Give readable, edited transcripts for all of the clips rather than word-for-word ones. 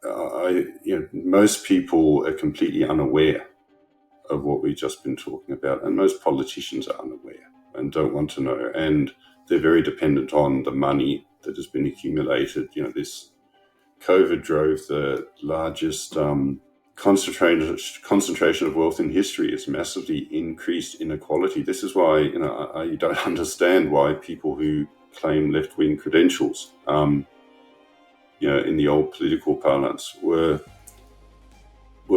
most people are completely unaware of what we've just been talking about, and most politicians are unaware and don't want to know, and they're very dependent on the money that has been accumulated. This COVID drove the largest concentration of wealth in history. It's massively increased inequality. This is why I don't understand why people who claim left-wing credentials, in the old political parlance, were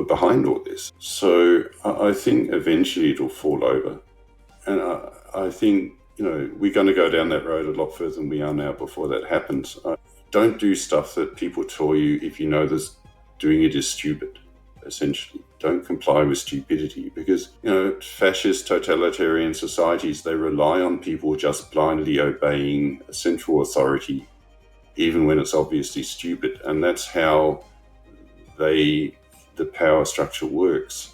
behind all this. So I think eventually it'll fall over, and I think we're going to go down that road a lot further than we are now before that happens. Don't do stuff that people tell you if you know this, doing it is stupid. Essentially, don't comply with stupidity, because fascist totalitarian societies, they rely on people just blindly obeying a central authority, even when it's obviously stupid, and that's how the power structure works.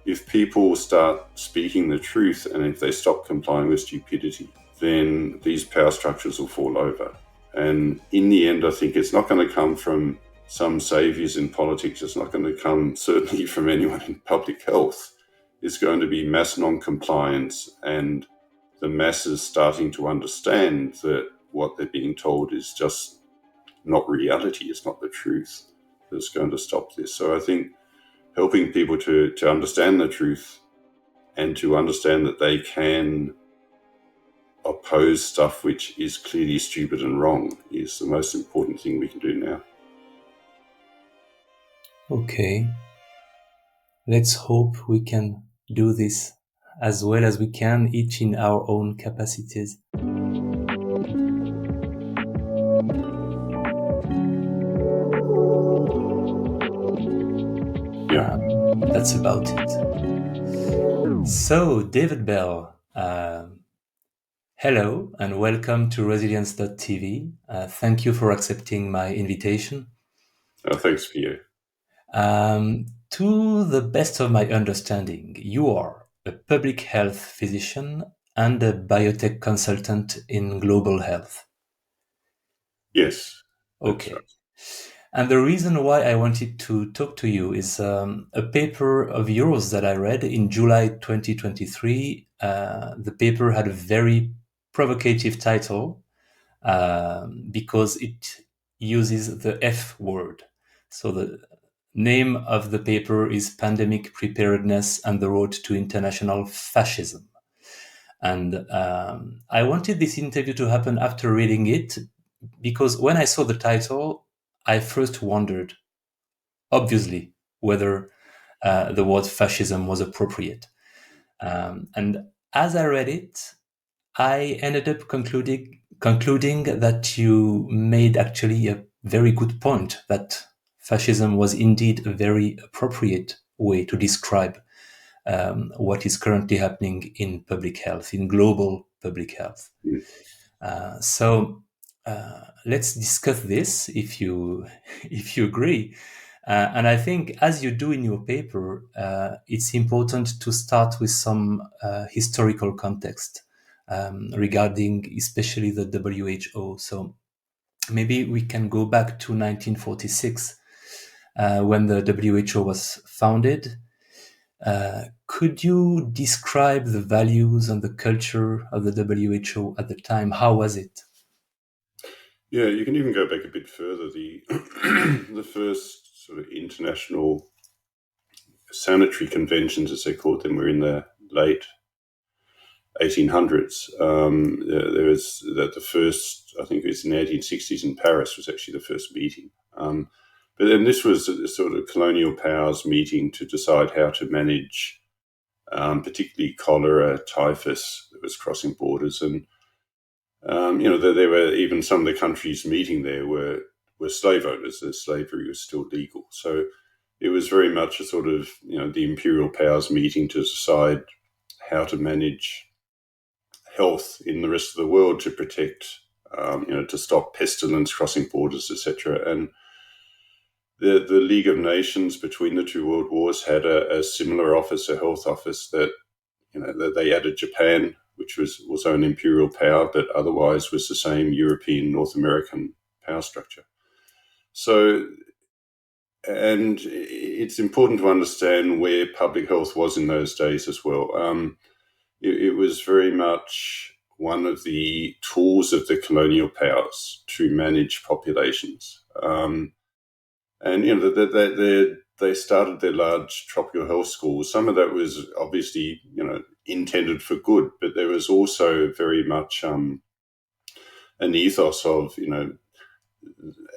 If people start speaking the truth, and if they stop complying with stupidity, then these power structures will fall over. And in the end, I think it's not going to come from some saviors in politics. It's not going to come certainly from anyone in public health. It's going to be mass non-compliance and the masses starting to understand that what they're being told is just not reality. It's not the truth that's going to stop this. So I think helping people to understand the truth and to understand that they can oppose stuff which is clearly stupid and wrong is the most important thing we can do now. Okay. Let's hope we can do this as well as we can, each in our own capacities. Yeah. That's about it. So, David Bell, hello and welcome to Resilience.tv. Thank you for accepting my invitation. Thanks for you. To the best of my understanding, you are a public health physician and a biotech consultant in global health. Yes. Okay. Right. And the reason why I wanted to talk to you is a paper of yours that I read in July 2023. The paper had a very provocative title because it uses the F word. So the name of the paper is Pandemic Preparedness and the Road to International Fascism. And I wanted this interview to happen after reading it, because when I saw the title, I first wondered, obviously, whether the word fascism was appropriate. And as I read it, I ended up concluding that you made actually a very good point, that fascism was indeed a very appropriate way to describe what is currently happening in public health, in global public health. So let's discuss this, if you agree. And I think, as you do in your paper, it's important to start with some historical context regarding especially the WHO. So maybe we can go back to 1946 when the WHO was founded. Could you describe the values and the culture of the WHO at the time? How was it? Yeah, you can even go back a bit further. The first sort of international sanitary conventions, as they called them, were in the late 1800s. There was the first, I think it was in the 1860s in Paris, was actually the first meeting. But then this was a sort of colonial powers meeting to decide how to manage particularly cholera, typhus that was crossing borders. And, there were even some of the countries meeting there were slave owners. The slavery was still legal. So it was very much a sort of, the imperial powers meeting to decide how to manage health in the rest of the world to protect, to stop pestilence crossing borders, etc. And the League of Nations between the two world wars had a similar office, a health office that, that they added Japan, which was own imperial power, but otherwise was the same European, North American power structure. So and it's important to understand where public health was in those days as well. It was very much one of the tools of the colonial powers to manage populations. And, you know, they started their large tropical health schools. Some of that was obviously, you know, intended for good, but there was also very much an ethos of, you know,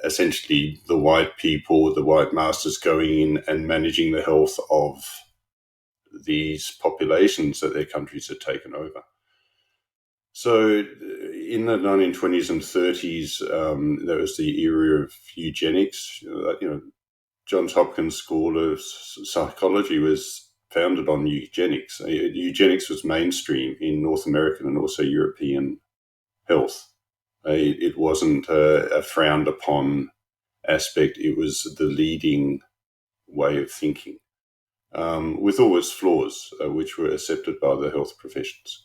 essentially the white people, the white masters going in and managing the health of these populations that their countries had taken over. So in the 1920s and 30s, there was the era of eugenics. You know, Johns Hopkins School of Psychology was founded on eugenics. Eugenics was mainstream in North American and also European health. It wasn't a frowned upon aspect. It was the leading way of thinking, with all its flaws, which were accepted by the health professions.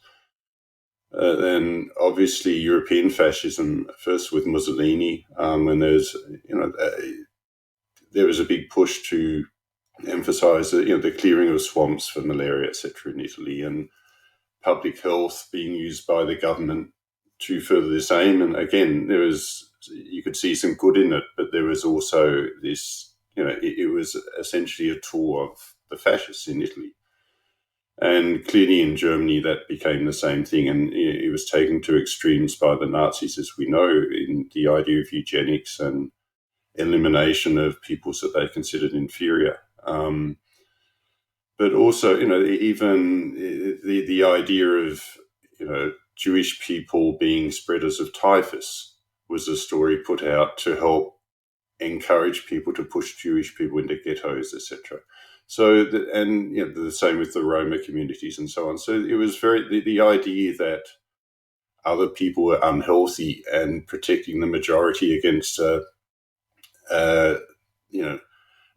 And obviously European fascism, first with Mussolini, when there's, you know, there was a big push to emphasize, you know, the clearing of swamps for malaria, etc., in Italy, and public health being used by the government to further this aim. And again, you could see some good in it, but there was also this, you know, it was essentially a tool of the fascists in Italy. And clearly in Germany, that became the same thing. And it was taken to extremes by the Nazis, as we know, in the idea of eugenics and elimination of peoples that they considered inferior. But also, you know, even the idea of, you know, Jewish people being spreaders of typhus was a story put out to help encourage people to push Jewish people into ghettos, etc. So, and you know, the same with the Roma communities and so on. So it was the idea that other people were unhealthy and protecting the majority against, you know,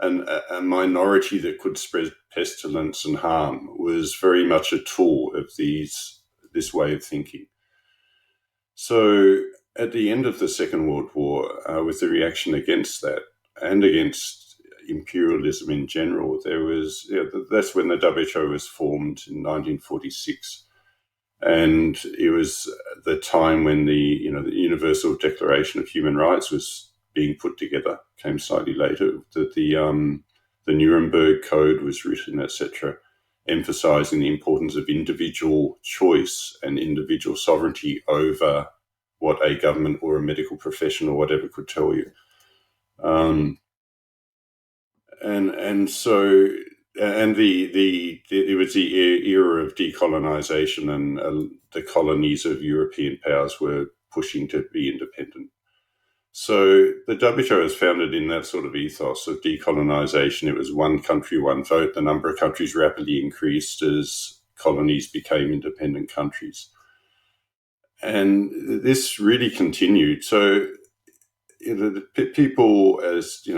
a minority that could spread pestilence and harm was very much a tool of this way of thinking. So at the end of the Second World War, with the reaction against that and against imperialism in general, there was, you know, that's when the WHO was formed in 1946, and it was the time when the Universal Declaration of Human Rights was being put together. Came slightly later. That the Nuremberg Code was written, etc., emphasizing the importance of individual choice and individual sovereignty over what a government or a medical profession or whatever could tell you. And so it was the era of decolonization, and the colonies of European powers were pushing to be independent. So the WHO was founded in that sort of ethos of decolonization. It was one country, one vote. The number of countries rapidly increased as colonies became independent countries. And this really continued. So, you know,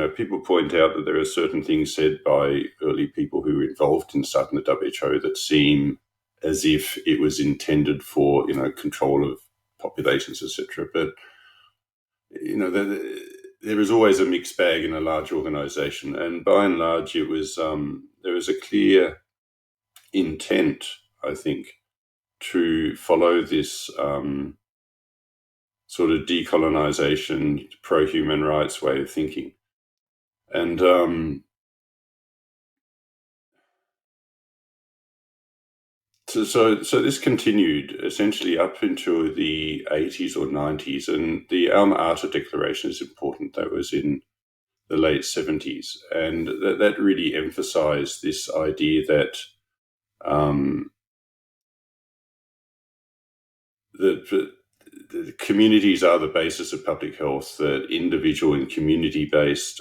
people point out that there are certain things said by early people who were involved in starting the WHO that seem as if it was intended for, you know, control of populations, etc. But, you know, there was always a mixed bag in a large organization, and by and large, it was there was a clear intent, I think, to follow this sort of decolonization, pro-human rights way of thinking. And so this continued essentially up until the 80s or 90s. And the Alma Ata Declaration is important. That was in the late 70s. And that really emphasized this idea that the communities are the basis of public health, that individual and community-based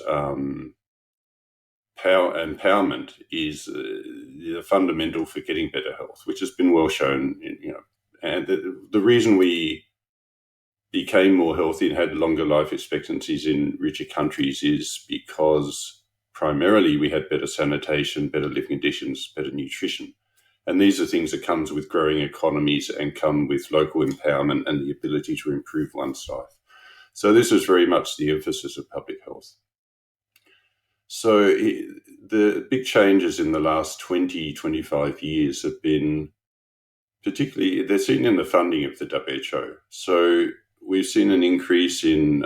power empowerment is the fundamental for getting better health, which has been well shown. You know, and the reason we became more healthy and had longer life expectancies in richer countries is because primarily we had better sanitation, better living conditions, better nutrition. And these are things that comes with growing economies and come with local empowerment and the ability to improve one's life. So this was very much the emphasis of public health. So the big changes in the last 20, 25 years have been particularly, they're seen in the funding of the WHO. So we've seen an increase in,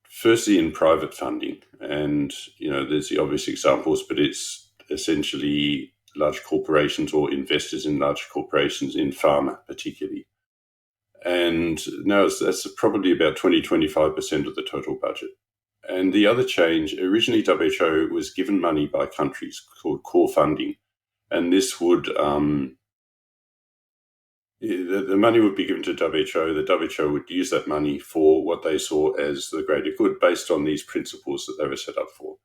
firstly in private funding. And, there's the obvious examples, but it's essentially large corporations or investors in large corporations in pharma particularly. And now that's probably about 20-25% of the total budget. And the other change, originally WHO was given money by countries called core funding. And this would, the money would be given to WHO. The WHO would use that money for what they saw as the greater good based on these principles that they were set up for.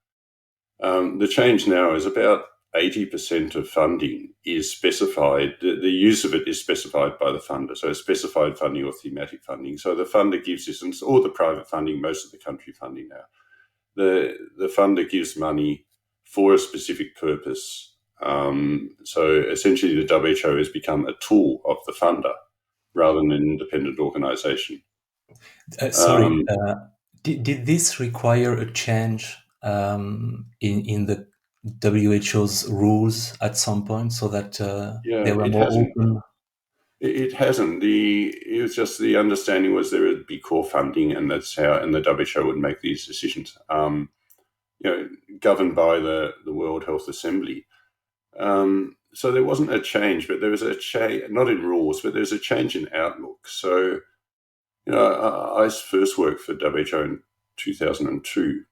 The change now is about 80% of funding is specified. The use of it is specified by the funder. So specified funding or thematic funding. So the funder gives this, or the private funding, most of the country funding now. The funder gives money for a specific purpose. So essentially the WHO has become a tool of the funder rather than an independent organization. Sorry, did this require a change in the WHO's rules at some point so that they were more open? It hasn't. It was just the understanding was there would be core funding, and that's how, and the WHO would make these decisions. Governed by the World Health Assembly. So there wasn't a change, but there was a change, not in rules, but there's a change in outlook. So, I first worked for WHO in 2002,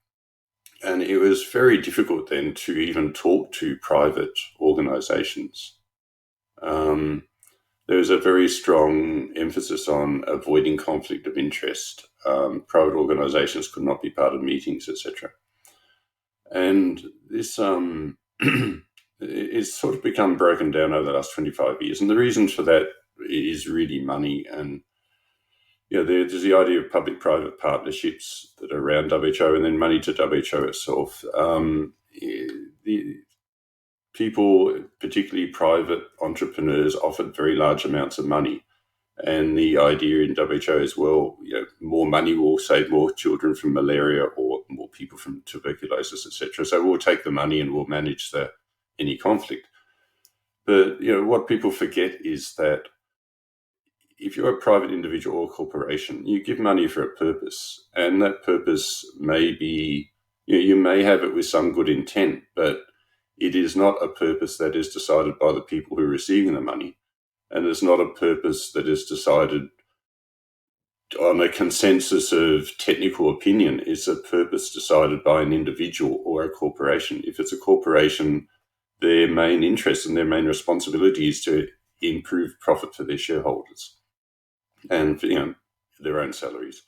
and it was very difficult then to even talk to private organizations. There was a very strong emphasis on avoiding conflict of interest. Private organizations could not be part of meetings, etc. And this it's sort of become broken down over the last 25 years. And the reason for that is really money. And there's the idea of public-private partnerships that are around WHO, and then money to WHO itself. The people, particularly private entrepreneurs, offered very large amounts of money. And the idea in WHO is, more money will save more children from malaria or more people from tuberculosis, etc. So we'll take the money and we'll manage any conflict. But, what people forget is that if you're a private individual or corporation, you give money for a purpose. And that purpose may be, you may have it with some good intent, but it is not a purpose that is decided by the people who are receiving the money. And it's not a purpose that is decided on a consensus of technical opinion. It's a purpose decided by an individual or a corporation. If it's a corporation, their main interest and their main responsibility is to improve profit for their shareholders and their own salaries.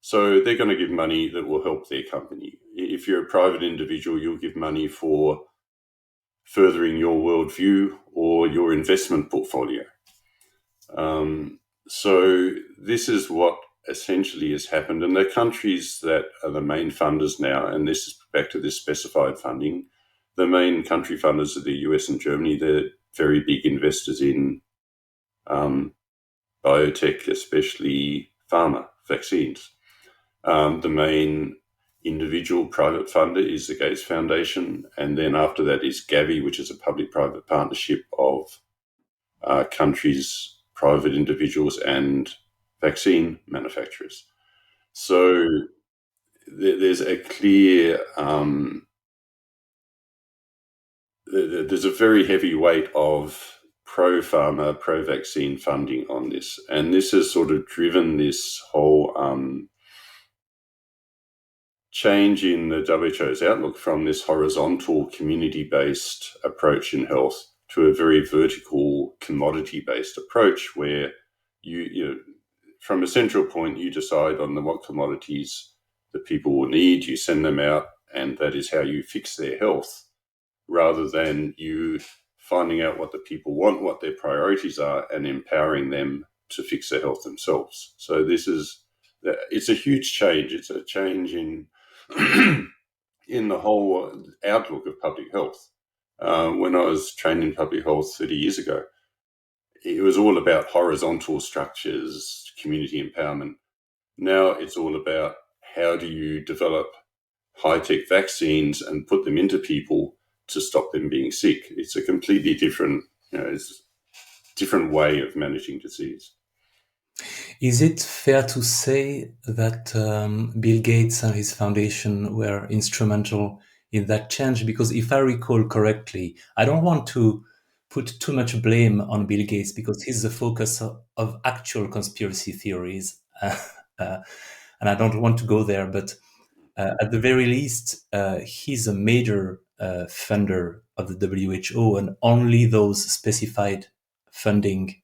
So they're going to give money that will help their company. If you're a private individual, you'll give money for furthering your worldview or your investment portfolio. So this is what essentially has happened. And the countries that are the main funders now, and this is back to this specified funding, the main country funders are the US and Germany. They're very big investors in biotech, especially pharma, vaccines. The main individual private funder is the Gates Foundation, and then after that is Gavi, which is a public-private partnership of countries, private individuals, and vaccine manufacturers. So there's a clear, there's a very heavy weight of pro-pharma, pro-vaccine funding on this, and this has sort of driven this whole change in the WHO's outlook from this horizontal community-based approach in health to a very vertical commodity-based approach where you from a central point, you decide on what commodities that people will need, you send them out, and that is how you fix their health, rather than you finding out what the people want, what their priorities are, and empowering them to fix their health themselves. So it's a huge change. It's a change in in the whole outlook of public health. When I was trained in public health 30 years ago, it was all about horizontal structures, community empowerment. Now it's all about how do you develop high-tech vaccines and put them into people to stop them being sick. It's a completely different, it's a different way of managing disease. Is it fair to say that Bill Gates and his foundation were instrumental in that change? Because if I recall correctly, I don't want to put too much blame on Bill Gates because he's the focus of actual conspiracy theories. And I don't want to go there, but at the very least, he's a major funder of the WHO, and only those specified funding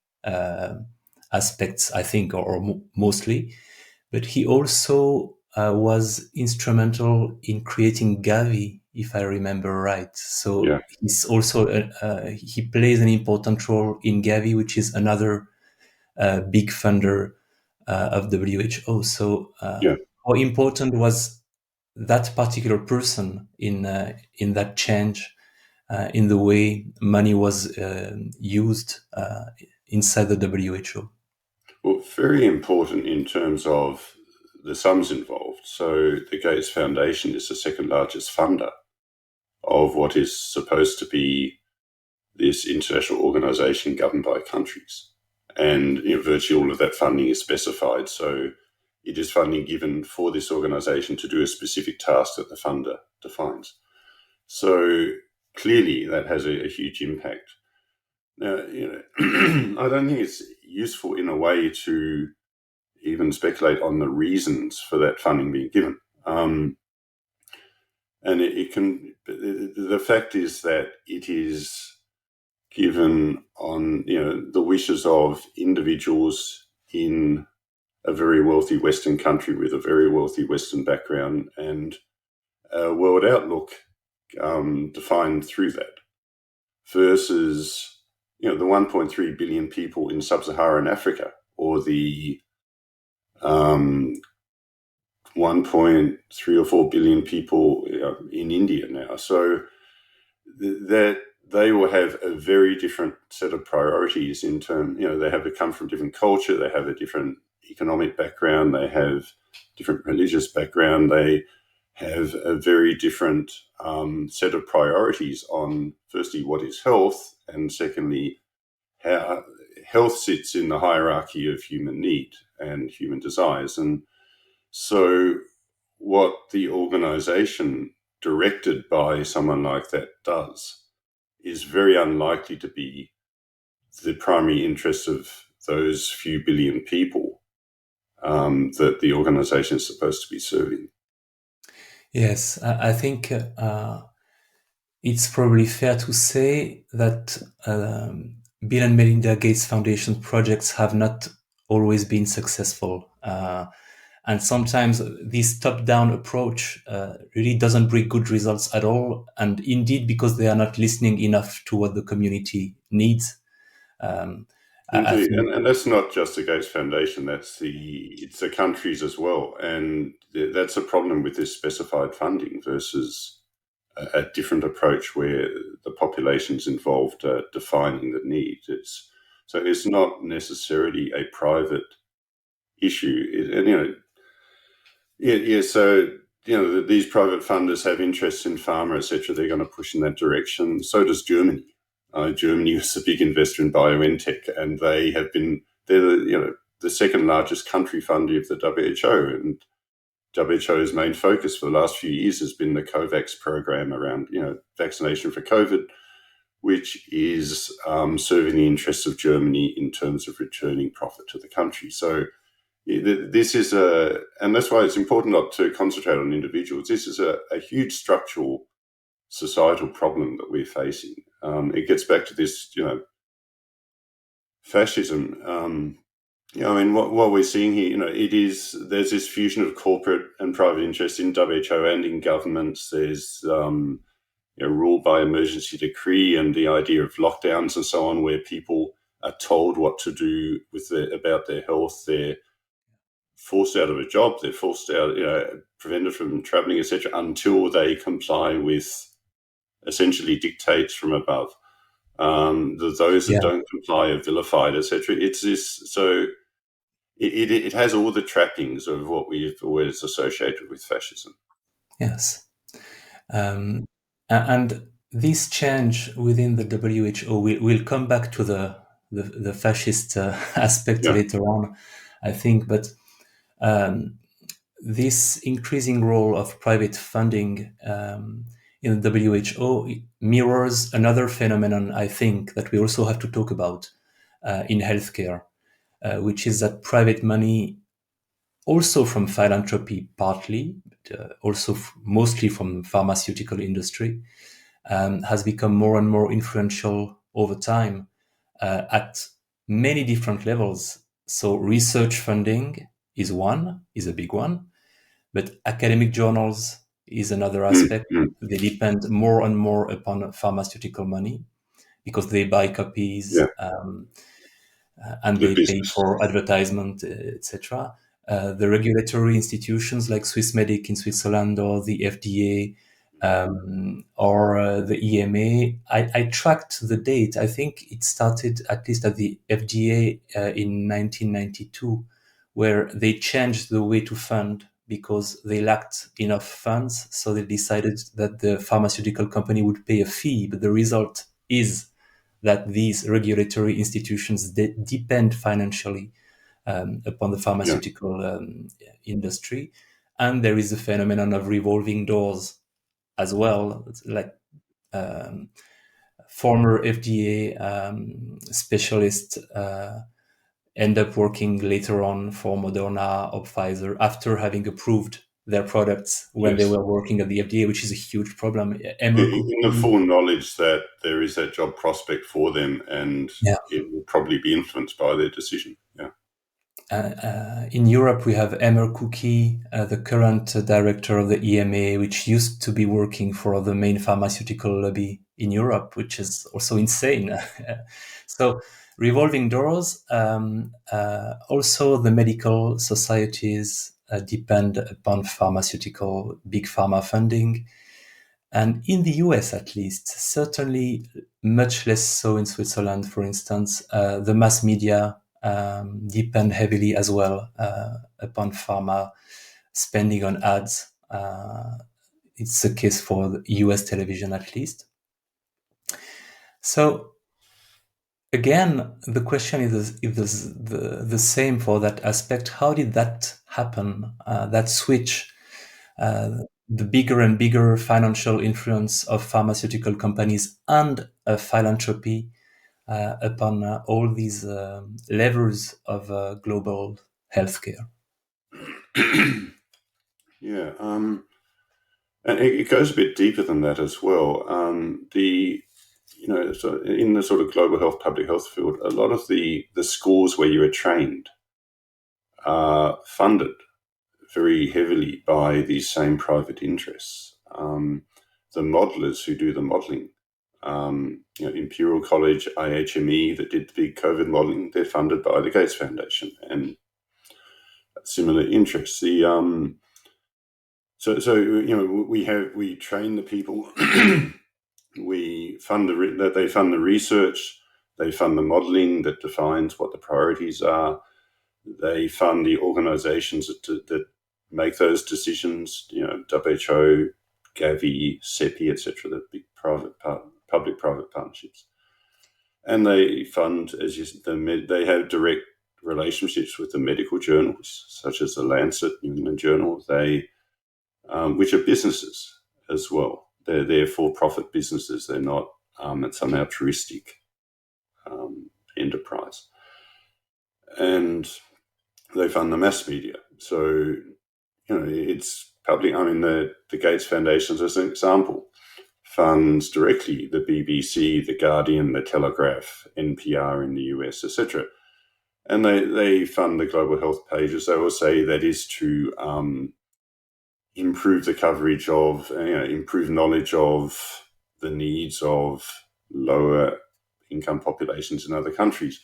aspects, I think, or mostly. But he also was instrumental in creating Gavi, if I remember right. So he's also he plays an important role in Gavi, which is another big funder of WHO. So how important was that particular person in that change in the way money was used inside the WHO? Well, very important in terms of the sums involved. So the Gates Foundation is the second largest funder of what is supposed to be this international organization governed by countries. And virtually all of that funding is specified. So it is funding given for this organization to do a specific task that the funder defines. So clearly that has a huge impact. Now, I don't think it's useful in a way to even speculate on the reasons for that funding being given. And the fact is that it is given on, the wishes of individuals in a very wealthy Western country with a very wealthy Western background and a world outlook defined through that, versus the 1.3 billion people in sub-Saharan Africa or the 1.3 or 4 billion people in India now. So that they will have a very different set of priorities in terms, they have to come from different culture, they have a different economic background, they have different religious background, they have a very different set of priorities on, firstly, what is health, and secondly, how health sits in the hierarchy of human need and human desires. And so what the organization directed by someone like that does is very unlikely to be the primary interest of those few billion people that the organization is supposed to be serving. Yes, I think it's probably fair to say that Bill and Melinda Gates Foundation projects have not always been successful. And sometimes this top-down approach really doesn't bring good results at all. And indeed, because they are not listening enough to what the community needs. Indeed, and that's not just the Gates Foundation, it's the countries as well. And that's a problem with this specified funding versus a different approach where the population's involved defining the need. So it's not necessarily a private issue. So these private funders have interests in pharma, etc. They're going to push in that direction. So does Germany. Germany is a big investor in BioNTech, and they're the second largest country funder of the WHO. And WHO's main focus for the last few years has been the COVAX program around vaccination for COVID, which is serving the interests of Germany in terms of returning profit to the country. So this is and that's why it's important not to concentrate on individuals. This is a huge structural societal problem that we're facing. It gets back to this, fascism. What we're seeing here, there's this fusion of corporate and private interest in WHO and in governments. There's rule by emergency decree and the idea of lockdowns and so on, where people are told what to do about their health. They're forced out of a job. They're forced out, prevented from traveling, etc., until they comply with essentially dictates from above. Those that don't comply are vilified, etc. It's this. So it has all the trappings of what we've always associated with fascism. Yes. And this change within the WHO, we'll come back to the fascist aspect later on, I think, but this increasing role of private funding in the WHO mirrors another phenomenon, I think, that we also have to talk about in healthcare, which is that private money, also from philanthropy partly, but also mostly from pharmaceutical industry, has become more and more influential over time at many different levels. So research funding is a big one, but academic journals is another aspect. They depend more and more upon pharmaceutical money because they buy copies and they pay for advertisement, etc. The regulatory institutions like Swissmedic in Switzerland or the FDA or the EMA. I tracked the date. I think it started at least at the FDA in 1992, where they changed the way to fund because they lacked enough funds. So they decided that the pharmaceutical company would pay a fee, but the result is that these regulatory institutions depend financially upon the pharmaceutical industry. And there is a phenomenon of revolving doors as well, like former FDA specialists end up working later on for Moderna or Pfizer after having approved their products when they were working at the FDA, which is a huge problem. In the full knowledge that there is that job prospect for them, and it will probably be influenced by their decision. In Europe, we have Emmer Cookie, the current director of the EMA, which used to be working for the main pharmaceutical lobby in Europe, which is also insane. So revolving doors. Also, the medical societies depend upon pharmaceutical, big pharma funding. And in the US, at least, certainly much less so in Switzerland, for instance, the mass media depend heavily as well upon pharma spending on ads. It's the case for the US television, at least. So again, the question is the same for that aspect. How did that happen, that switch? The bigger and bigger financial influence of pharmaceutical companies and philanthropy upon all these levers of global healthcare. And it goes a bit deeper than that as well. So in the sort of global health, public health field, a lot of the schools where you are trained are funded very heavily by these same private interests. The modelers who do the modeling, Imperial College, IHME, that did the big COVID modeling, they're funded by the Gates Foundation and similar interests. We train the people. They fund the research. They fund the modeling that defines what the priorities are. They fund the organizations that make those decisions. WHO, Gavi, CEPI, etc. The big public-private partnerships, and they fund they have direct relationships with the medical journals, such as the Lancet, New England Journal. Which are businesses as well. They're for-profit businesses. They're not some altruistic enterprise. And they fund the mass media. So, it's public. I mean, the Gates Foundation, as an example, funds directly the BBC, the Guardian, the Telegraph, NPR in the US, etc. And they fund the global health pages. They will say that is to improve the coverage of, improve knowledge of the needs of lower income populations in other countries.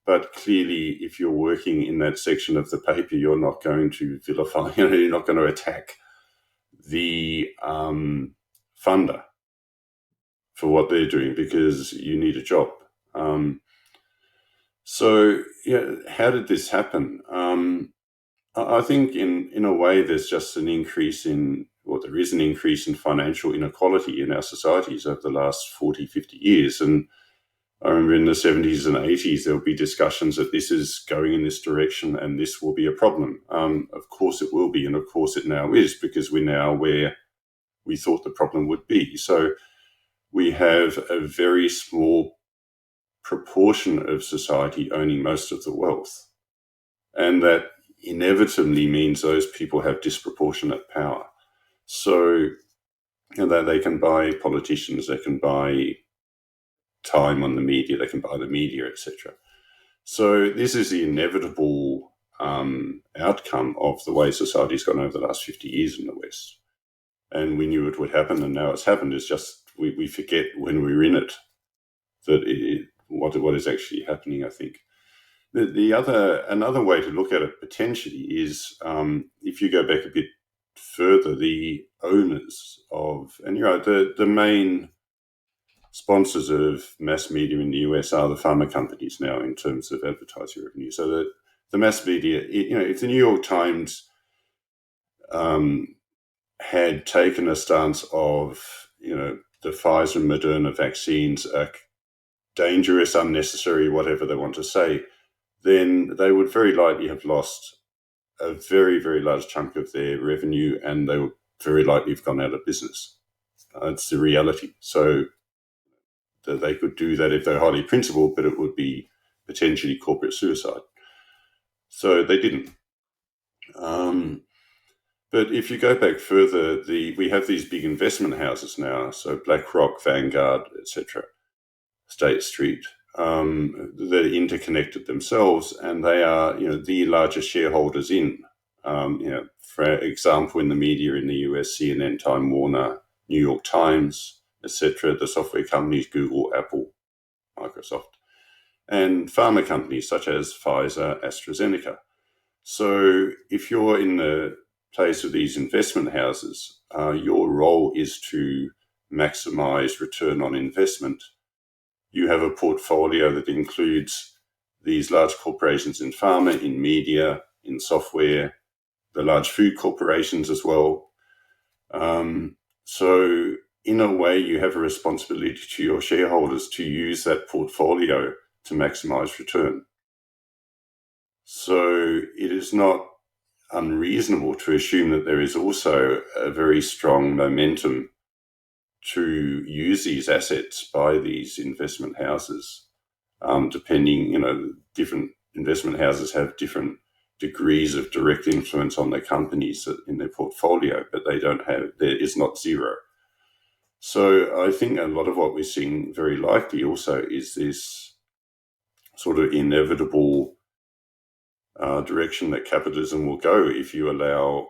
But clearly, if you're working in that section of the paper, you're not going to vilify, you're not going to attack the funder for what they're doing because you need a job. How did this happen? I think in a way there's just an increase in well, there is an increase in financial inequality in our societies over the last 40, 50 years. And I remember in the 70s and 80s, there would be discussions that this is going in this direction and this will be a problem. Of course it will be, and of course it now is, because we're now where we thought the problem would be. So we have a very small proportion of society owning most of the wealth. And that inevitably means those people have disproportionate power. So that they can buy politicians, they can buy time on the media, they can buy the media, etc. So this is the inevitable outcome of the way society's gone over the last 50 years in the West. And we knew it would happen, and now it's happened. It's just we forget when we're in it that what is actually happening, I think. Another way to look at it potentially is if you go back a bit further, the owners of, and you're right, the main sponsors of mass media in the US are the pharma companies now in terms of advertising revenue. So the mass media, if the New York Times had taken a stance of, the Pfizer and Moderna vaccines are dangerous, unnecessary, whatever they want to say, then they would very likely have lost a very, very large chunk of their revenue, and they would very likely have gone out of business. It's the reality. So that they could do that if they're highly principled, but it would be potentially corporate suicide. So they didn't. But if you go back further, we have these big investment houses now, so BlackRock, Vanguard, etc., State Street, they're interconnected themselves, and they are, the largest shareholders in, for example, in the media in the US, CNN, Time Warner, New York Times, etc., the software companies, Google, Apple, Microsoft, and pharma companies such as Pfizer, AstraZeneca. So if you're in the place of these investment houses, your role is to maximize return on investment. You have a portfolio that includes these large corporations in pharma, in media, in software, the large food corporations as well. So in a way, you have a responsibility to your shareholders to use that portfolio to maximize return. So it is not unreasonable to assume that there is also a very strong momentum to use these assets by these investment houses, depending, different investment houses have different degrees of direct influence on their companies in their portfolio, but there is not zero. So I think a lot of what we're seeing very likely also is this sort of inevitable direction that capitalism will go if you allow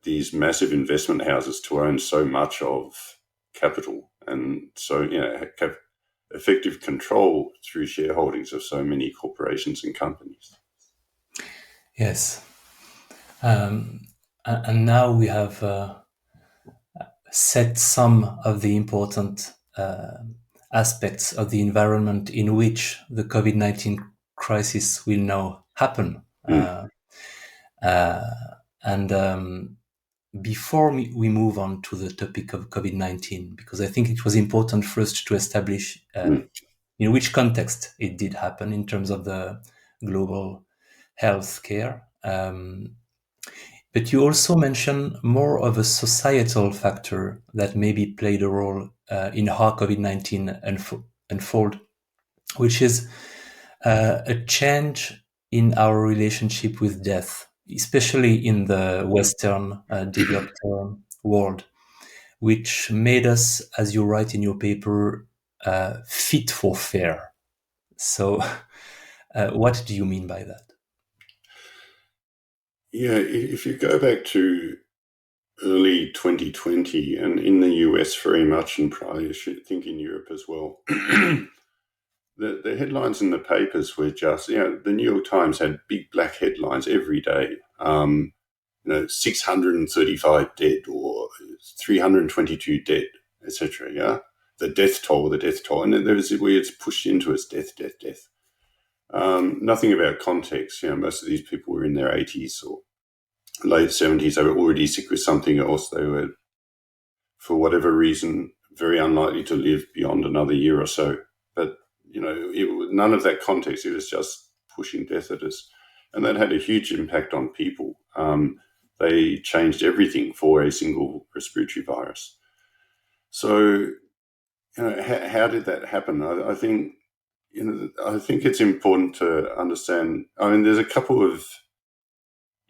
these massive investment houses to own so much of capital, and so have effective control through shareholdings of so many corporations and companies. Yes, and now we have set some of the important aspects of the environment in which the COVID-19 crisis will now happen. And before we move on to the topic of COVID-19, because I think it was important first to establish in which context it did happen in terms of the global health care. But you also mentioned more of a societal factor that maybe played a role in how COVID-19 unfold, which is a change in our relationship with death, especially in the Western developed world, which made us, as you write in your paper, fit for fare. So what do you mean by that? Yeah, if you go back to early 2020, and in the US very much, and probably I think in Europe as well, the headlines in the papers were just, the New York Times had big black headlines every day. 635 dead or 322 dead, etc. Yeah, the death toll, and then there was where it's pushed into us, death. Nothing about context. Most of these people were in their 80s or late 70s. They were already sick with something else. They were for whatever reason, very unlikely to live beyond another year or so. But, none of that context. It was just pushing death at us. And that had a huge impact on people. They changed everything for a single respiratory virus. So, how did that happen? I think, I think it's important to understand. I mean, there's a couple of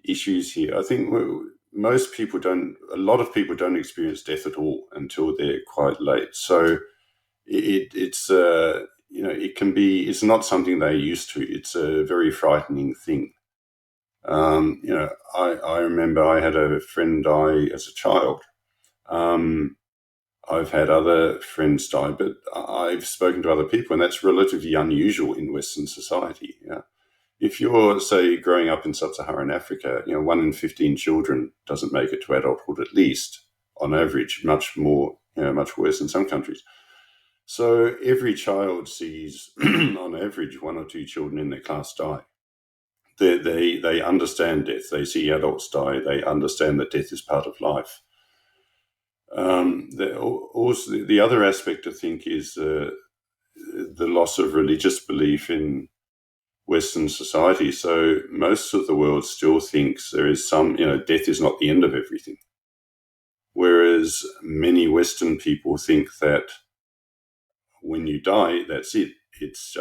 issues here. I think a lot of people don't experience death at all until they're quite late. So it's it can be, it's not something they're used to. It's a very frightening thing. I remember I had a friend die as a child. I've had other friends die, but I've spoken to other people, and that's relatively unusual in Western society. Yeah. If you're, say, growing up in sub-Saharan Africa, 1 in 15 children doesn't make it to adulthood, at least on average, much worse in some countries. So every child sees, on average, 1 or 2 children in their class die. They understand death. They see adults die. They understand that death is part of life. Also, the other aspect, I think, is the loss of religious belief in Western society. So most of the world still thinks there is some, death is not the end of everything. Whereas many Western people think that when you die, that's it. It's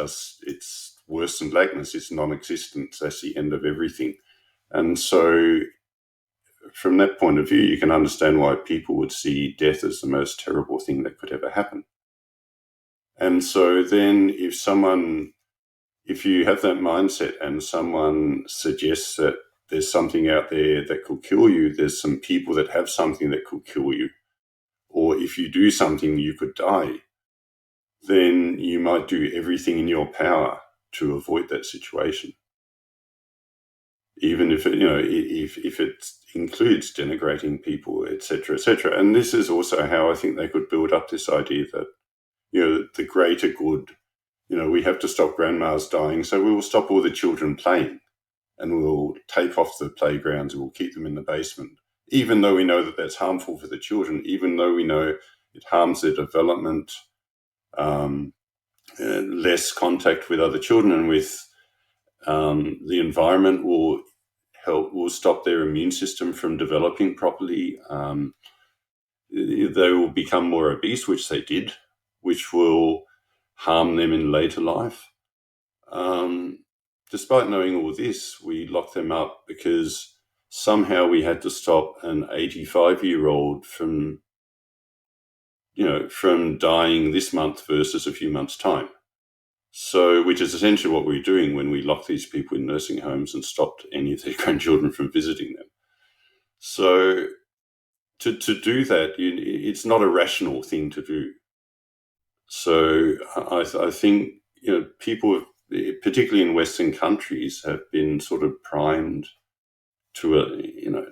worse than blackness. It's non-existent. That's the end of everything. And so from that point of view, you can understand why people would see death as the most terrible thing that could ever happen. And so then if you have that mindset and someone suggests that there's something out there that could kill you, there's some people that have something that could kill you, or if you do something, you could die, then you might do everything in your power to avoid that situation. Even if if it includes denigrating people, etc., etc. And this is also how I think they could build up this idea that, the greater good, we have to stop grandmas dying, so we will stop all the children playing, and we'll tape off the playgrounds, and we'll keep them in the basement, even though we know that that's harmful for the children, even though we know it harms their development, less contact with other children and with the environment will stop their immune system from developing properly. They will become more obese, which they did, which will harm them in later life. Despite knowing all this, we locked them up because somehow we had to stop an 85-year-old from dying this month versus a few months' time. So, which is essentially what we were doing when we locked these people in nursing homes and stopped any of their grandchildren from visiting them. So, to do that, it's not a rational thing to do. So, I think people, particularly in Western countries, have been sort of primed to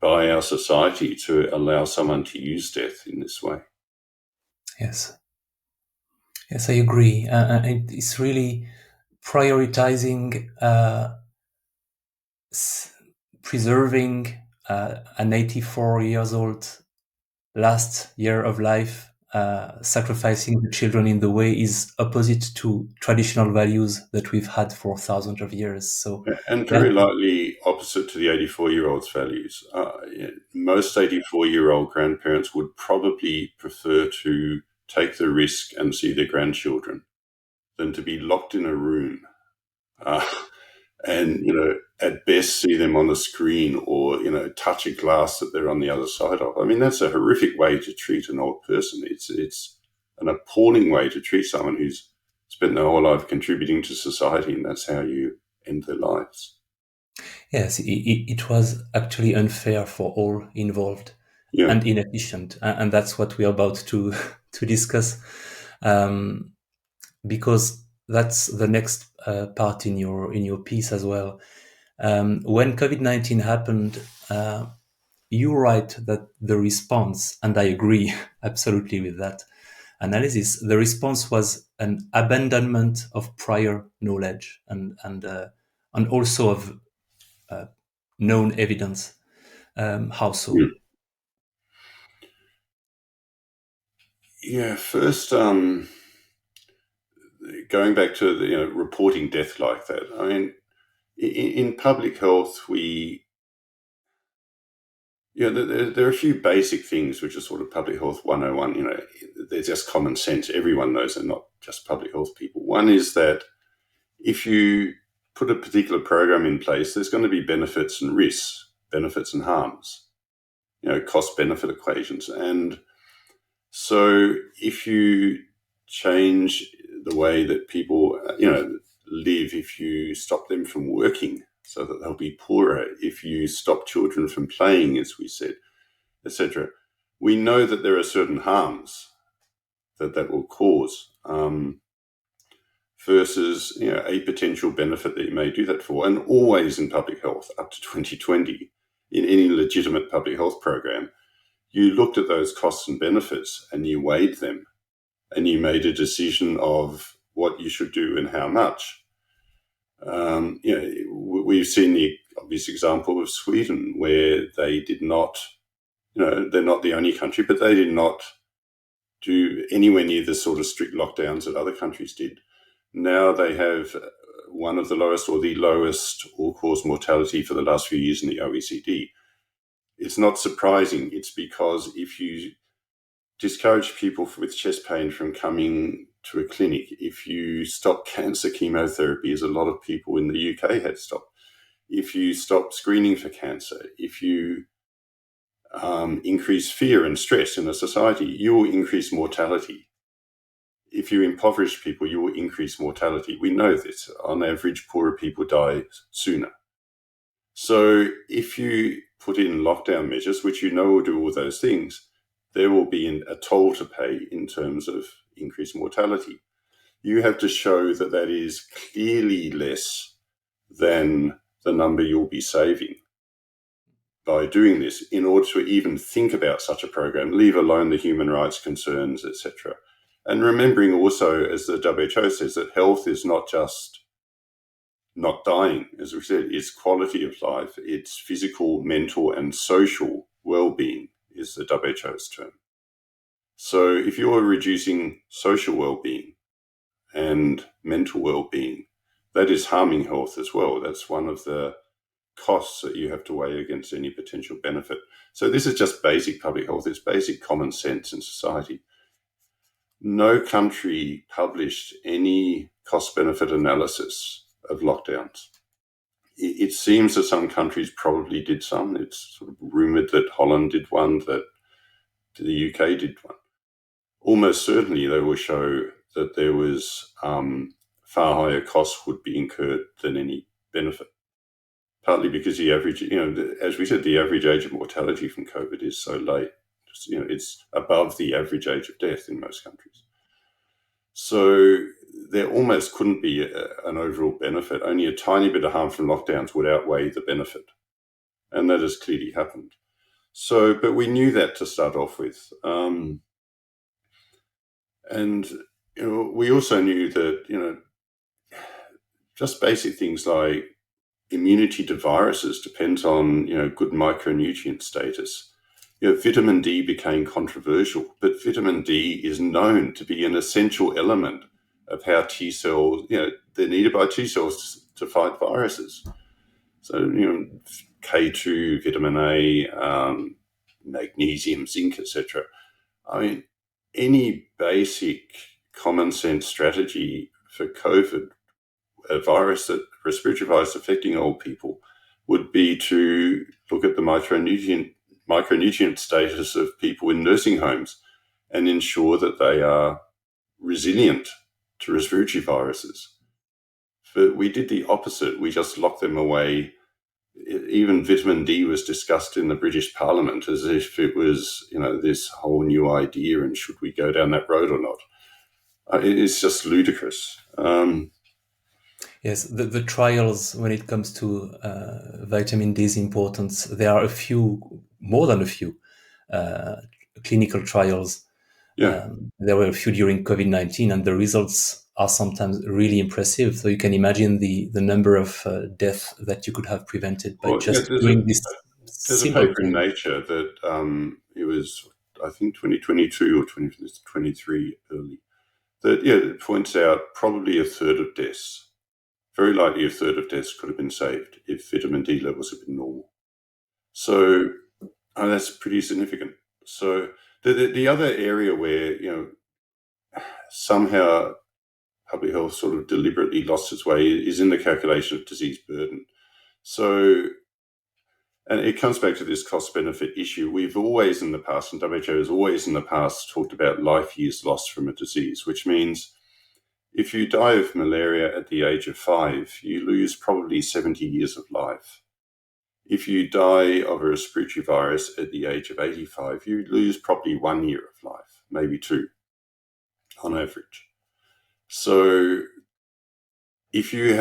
by our society to allow someone to use death in this way. Yes, I agree. It's really prioritizing preserving an 84 years old last year of life, sacrificing the children in the way is opposite to traditional values that we've had for thousands of years. So, and very likely opposite to the 84-year-old's values. Most 84-year-old grandparents would probably prefer to take the risk and see their grandchildren than to be locked in a room and, at best see them on the screen or, touch a glass that they're on the other side of. I mean, that's a horrific way to treat an old person. It's an appalling way to treat someone who's spent their whole life contributing to society, and that's how you end their lives. Yes, it was actually unfair for all involved and inefficient. And that's what we're about to discuss, because that's the next part in your piece as well. When COVID-19 happened, you write that the response, and I agree absolutely with that analysis, the response was an abandonment of prior knowledge and also of known evidence. How so? Yeah, first, going back to the, reporting death like that. I mean, in public health, there are a few basic things which are sort of public health 101. They're just common sense. Everyone knows they're not just public health people. One is that if you put a particular program in place, there's going to be benefits and risks, benefits and harms, cost-benefit equations. And so if you change the way that people, live, if you stop them from working so that they'll be poorer, if you stop children from playing, as we said, etc., we know that there are certain harms that will cause versus a potential benefit that you may do that for. And always in public health, up to 2020, in any legitimate public health program, you looked at those costs and benefits and you weighed them and you made a decision of what you should do and how much. We've seen the obvious example of Sweden, where they did not, they're not the only country, but they did not do anywhere near the sort of strict lockdowns that other countries did. Now they have one of the lowest or the lowest all-cause mortality for the last few years in the OECD. It's not surprising. It's because if you discourage people with chest pain from coming to a clinic, if you stop cancer chemotherapy, as a lot of people in the UK had stopped, if you stop screening for cancer, if you increase fear and stress in a society, you will increase mortality. If you impoverish people, you will increase mortality. We know this. On average, poorer people die sooner. So if you put in lockdown measures, which will do all those things, there will be a toll to pay in terms of increased mortality. You have to show that that is clearly less than the number you'll be saving by doing this in order to even think about such a program, leave alone the human rights concerns, etc. And remembering also, as the WHO says, that health is not just not dying, as we said, it's quality of life, it's physical, mental, and social well-being is the WHO's term. So if you're reducing social well-being and mental well-being, that is harming health as well. That's one of the costs that you have to weigh against any potential benefit. So this is just basic public health. It's basic common sense in society. No country published any cost-benefit analysis of lockdowns. It seems that some countries probably did some. It's sort of rumoured that Holland did one, that the UK did one. Almost certainly they will show that there was far higher costs would be incurred than any benefit. Partly because the average, as we said, the average age of mortality from COVID is so late. It's above the average age of death in most countries. So there almost couldn't be an overall benefit. Only a tiny bit of harm from lockdowns would outweigh the benefit. And that has clearly happened. So, but we knew that to start off with. And we also knew that, just basic things like immunity to viruses depends on, good micronutrient status. Vitamin D became controversial, but vitamin D is known to be an essential element of how T cells, they're needed by T cells to fight viruses. So, K2, vitamin A, magnesium, zinc, etc. I mean, any basic common sense strategy for COVID, a respiratory virus affecting old people, would be to look at the micronutrient status of people in nursing homes and ensure that they are resilient to respiratory viruses. But we did the opposite. We just locked them away. Even vitamin D was discussed in the British Parliament as if it was, this whole new idea and should we go down that road or not? It's just ludicrous. Yes, the trials when it comes to vitamin D's importance, there are more than a few clinical trials. Yeah. There were a few during COVID-19, and the results are sometimes really impressive. So you can imagine the number of deaths that you could have prevented by doing this There's a simple paper in thing. Nature that it was I think 2022 or 2023 early, that, it points out probably a third of deaths, very likely a third of deaths could have been saved if vitamin D levels had been normal. So that's pretty significant. So the other area where, somehow public health sort of deliberately lost its way is in the calculation of disease burden. So, and it comes back to this cost-benefit issue. We've always in the past, and WHO has always in the past talked about life years lost from a disease, which means if you die of malaria at the age of 5, you lose probably 70 years of life. If you die of a respiratory virus at the age of 85, you lose probably 1 year of life, maybe 2 on average. So if you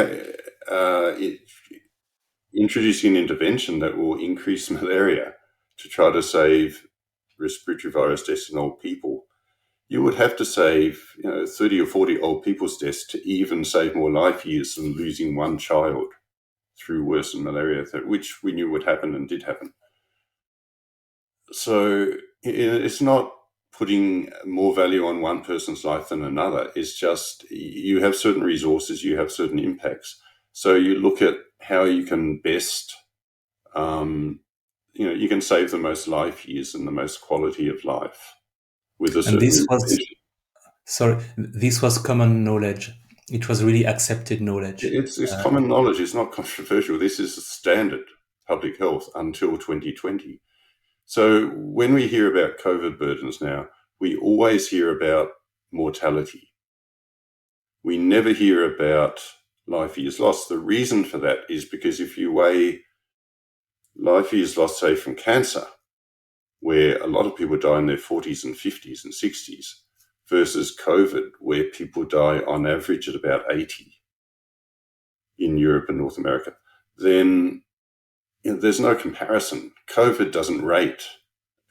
introducing an intervention that will increase malaria to try to save respiratory virus deaths in old people, you would have to save 30 or 40 old people's deaths to even save more life years than losing one child through worsened malaria, which we knew would happen and did happen. So it's not putting more value on one person's life than another. It's just you have certain resources, you have certain impacts. So you look at how you can best, you can save the most life years and the most quality of life with a certain this was common knowledge. It was really accepted knowledge. It's common knowledge. It's not controversial. This is standard public health until 2020. So when we hear about COVID burdens now, we always hear about mortality. We never hear about life years lost. The reason for that is because if you weigh life years lost, say, from cancer, where a lot of people die in their 40s and 50s and 60s, versus COVID, where people die on average at about 80 in Europe and North America, then there's no comparison. COVID doesn't rate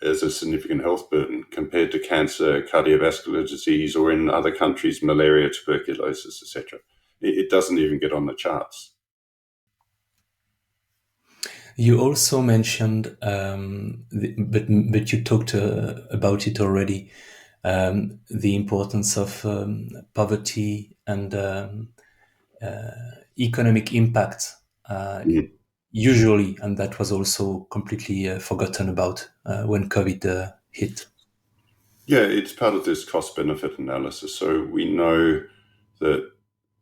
as a significant health burden compared to cancer, cardiovascular disease, or in other countries, malaria, tuberculosis, etc. It doesn't even get on the charts. You also mentioned, but you talked about it already, the importance of poverty and economic impact. Usually, and that was also completely forgotten about when COVID hit. Yeah, it's part of this cost-benefit analysis. So we know that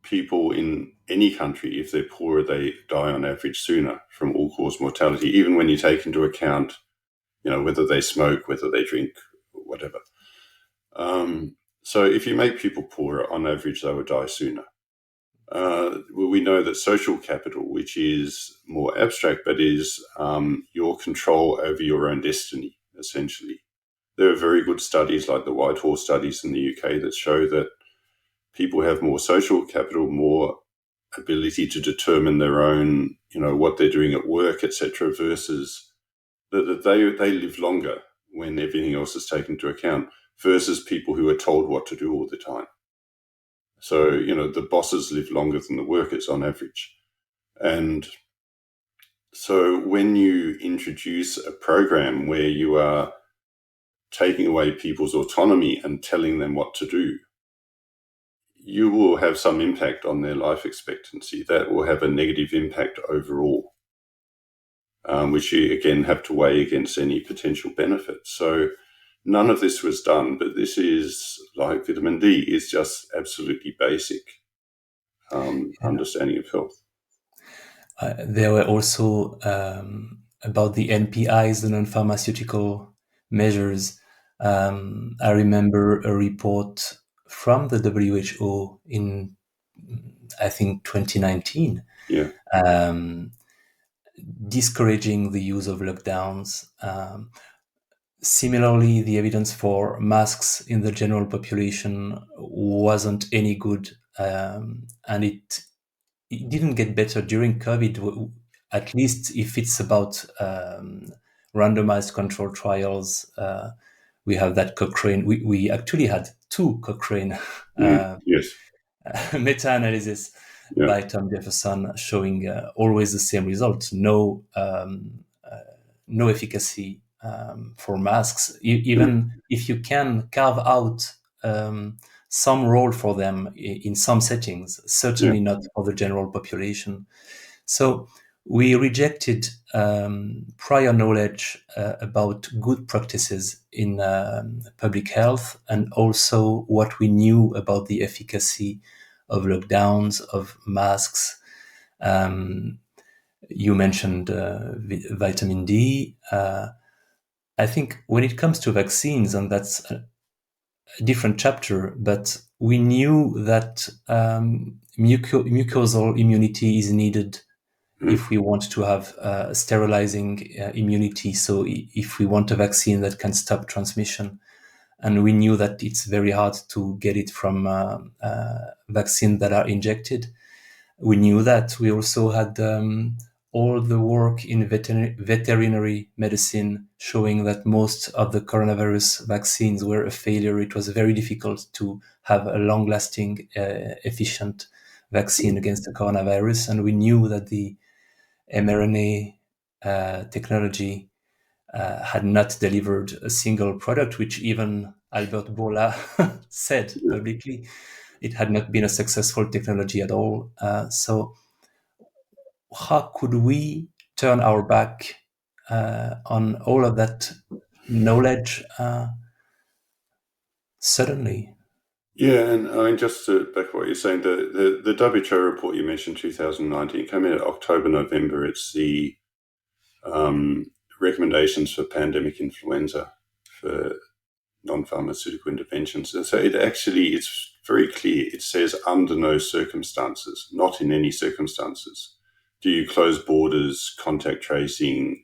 people in any country, if they're poorer, they die on average sooner from all-cause mortality, even when you take into account, whether they smoke, whether they drink, whatever. So if you make people poorer, on average, they will die sooner. We know that social capital, which is more abstract, but is your control over your own destiny, essentially. There are very good studies like the Whitehall studies in the UK that show that people have more social capital, more ability to determine their own, what they're doing at work, etc., versus that they live longer when everything else is taken into account, versus people who are told what to do all the time. So, the bosses live longer than the workers on average. And so when you introduce a program where you are taking away people's autonomy and telling them what to do, you will have some impact on their life expectancy. That will have a negative impact overall, which you, again, have to weigh against any potential benefits. So none of this was done, but this is, like vitamin D, is just absolutely basic understanding of health. There were also about the NPIs, the non-pharmaceutical measures. I remember a report from the WHO in, I think, 2019, discouraging the use of lockdowns. Similarly, the evidence for masks in the general population wasn't any good, and it didn't get better during COVID, at least if it's about randomized control trials. We have that Cochrane. We actually had 2 Cochrane meta-analysis by Tom Jefferson showing always the same result: no efficacy for masks, even if you can carve out some role for them in some settings, certainly not for the general population. So we rejected prior knowledge about good practices in public health, and also what we knew about the efficacy of lockdowns, of masks. You mentioned vitamin D. I think when it comes to vaccines, and that's a different chapter, but we knew that mucosal immunity is needed if we want to have sterilizing immunity. So if we want a vaccine that can stop transmission, and we knew that it's very hard to get it from vaccines that are injected. We knew that. We also had all the work in veterinary medicine showing that most of the coronavirus vaccines were a failure. It was very difficult to have a long-lasting, efficient vaccine against the coronavirus. And we knew that the mRNA technology had not delivered a single product, which even Albert Bourla said publicly. It had not been a successful technology at all. So how could we turn our back on all of that knowledge suddenly? Yeah, and I mean, just to back what you're saying, the WHO report you mentioned, 2019, came in at October, November. It's the recommendations for pandemic influenza for non-pharmaceutical interventions. So it's very clear. It says under no circumstances, not in any circumstances, do you close borders, contact tracing,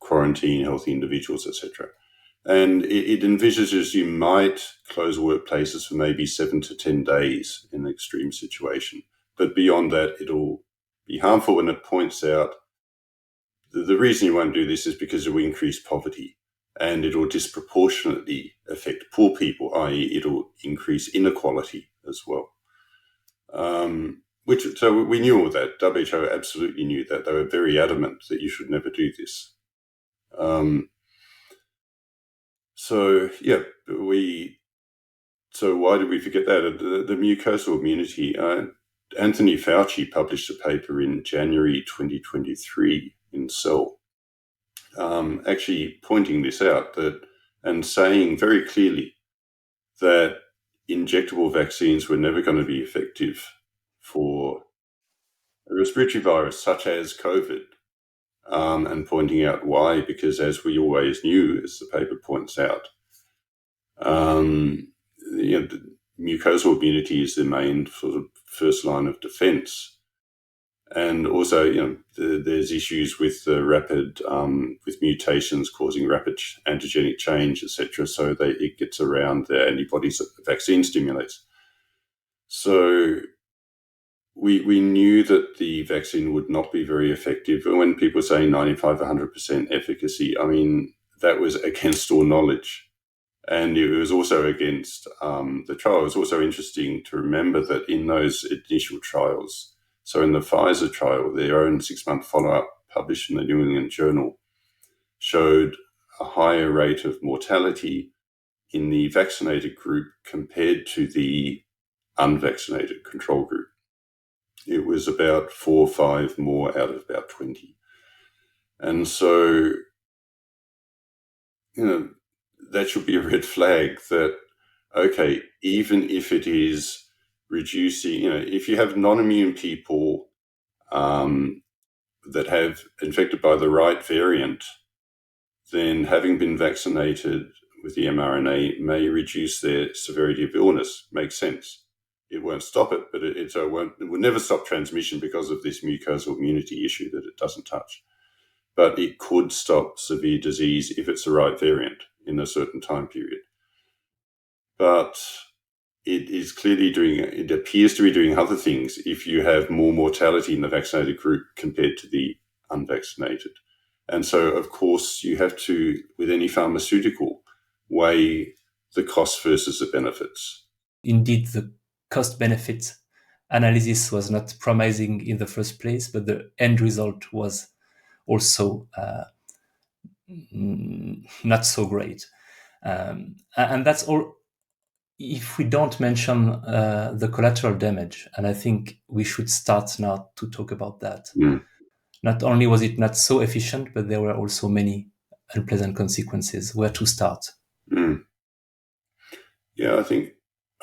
quarantine healthy individuals, etc. And it envisages you might close workplaces for maybe 7 to 10 days in an extreme situation. But beyond that, it'll be harmful. And it points out the reason you won't do this is because it will increase poverty, and it'll disproportionately affect poor people, i.e. it'll increase inequality as well. So we knew all that. WHO absolutely knew that. They were very adamant that you should never do this. So why did we forget that? The mucosal immunity. Anthony Fauci published a paper in January 2023 in Cell, actually pointing this out and saying very clearly that injectable vaccines were never going to be effective for a respiratory virus such as COVID, and pointing out why, because as we always knew, as the paper points out, mucosal immunity is the main sort of first line of defense. And also, there's issues with the rapid, with mutations causing rapid antigenic change, etc. So it gets around the antibodies that the vaccine stimulates. So we knew that the vaccine would not be very effective. And when people say 95, 100% efficacy, I mean, that was against all knowledge. And it was also against the trial. It was also interesting to remember that in those initial trials, so in the Pfizer trial, their own 6-month follow-up published in the New England Journal showed a higher rate of mortality in the vaccinated group compared to the unvaccinated control group. It was about 4 or 5 more out of about 20. And so, that should be a red flag that, okay, even if it is reducing, if you have non-immune people that have infected by the right variant, then having been vaccinated with the mRNA may reduce their severity of illness. Makes sense. It won't stop it, but it will never stop transmission because of this mucosal immunity issue that it doesn't touch. But it could stop severe disease if it's the right variant in a certain time period. But it appears to be doing other things if you have more mortality in the vaccinated group compared to the unvaccinated. And so, of course, you have to, with any pharmaceutical, weigh the costs versus the benefits. Indeed, the cost-benefit analysis was not promising in the first place, but the end result was also not so great. And that's all if we don't mention the collateral damage. And I think we should start now to talk about that. Not only was it not so efficient, but there were also many unpleasant consequences. Where to start? Yeah, I think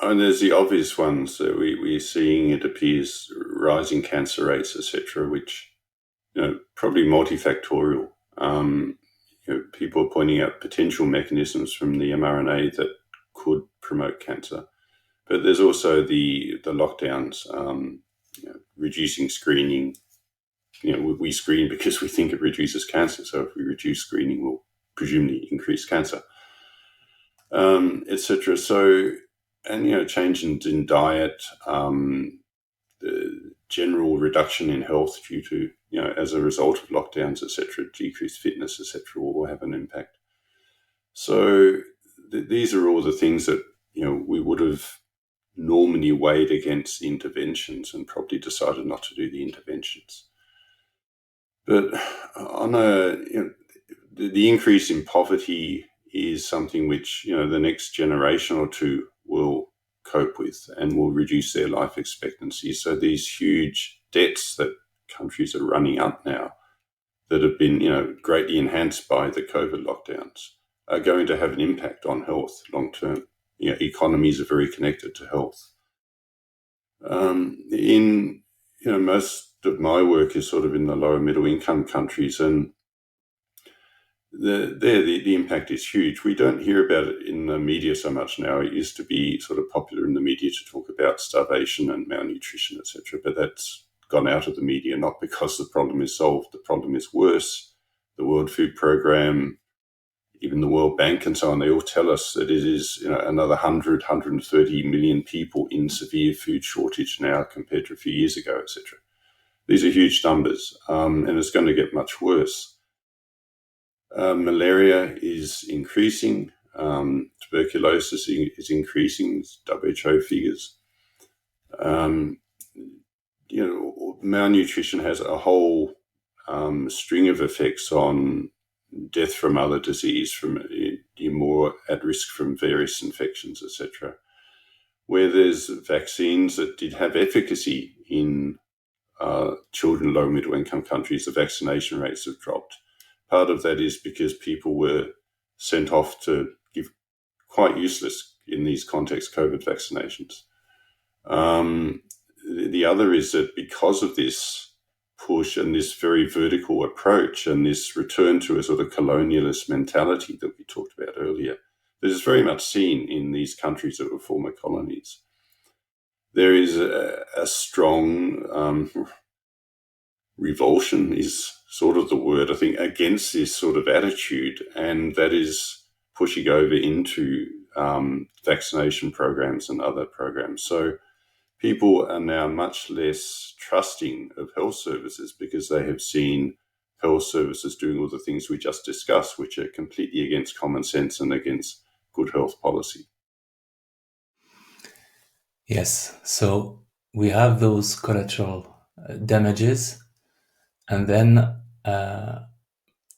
there's the obvious ones that we're seeing, it appears, rising cancer rates, etc., which, probably multifactorial. People are pointing out potential mechanisms from the mRNA that could promote cancer. But there's also the lockdowns, reducing screening. We screen because we think it reduces cancer. So if we reduce screening, we'll presumably increase cancer, etc. So, and, change in diet, the general reduction in health due to, as a result of lockdowns, etc., decreased fitness, etc., will have an impact. So these are all the things that, we would have normally weighed against the interventions and probably decided not to do the interventions. But on the increase in poverty is something which, the next generation or two will cope with and will reduce their life expectancy. So these huge debts that countries are running up now that have been, greatly enhanced by the COVID lockdowns are going to have an impact on health long term. Economies are very connected to health. In most of my work is sort of in the lower middle income countries, and the impact is huge. We don't hear about it in the media so much now. It used to be sort of popular in the media to talk about starvation and malnutrition, etc., but that's gone out of the media, not because the problem is solved. The problem is worse. The World Food Programme, even the World Bank and so on, they all tell us that it is, another 130 million people in severe food shortage now compared to a few years ago, etc. These are huge numbers, and it's going to get much worse. Malaria is increasing. Tuberculosis is increasing, WHO figures. Malnutrition has a whole string of effects on death from other disease, from you're more at risk from various infections, etc. Where there's vaccines that did have efficacy in children in low middle income countries, the vaccination rates have dropped. Part of that is because people were sent off to give quite useless in these contexts COVID vaccinations. The other is that because of this push and this very vertical approach and this return to a sort of colonialist mentality that we talked about earlier, that is very much seen in these countries that were former colonies. There is a strong revulsion is sort of the word, I think, against this sort of attitude, and that is pushing over into vaccination programs and other programs. So people are now much less trusting of health services because they have seen health services doing all the things we just discussed, which are completely against common sense and against good health policy. Yes, so we have those collateral damages, and then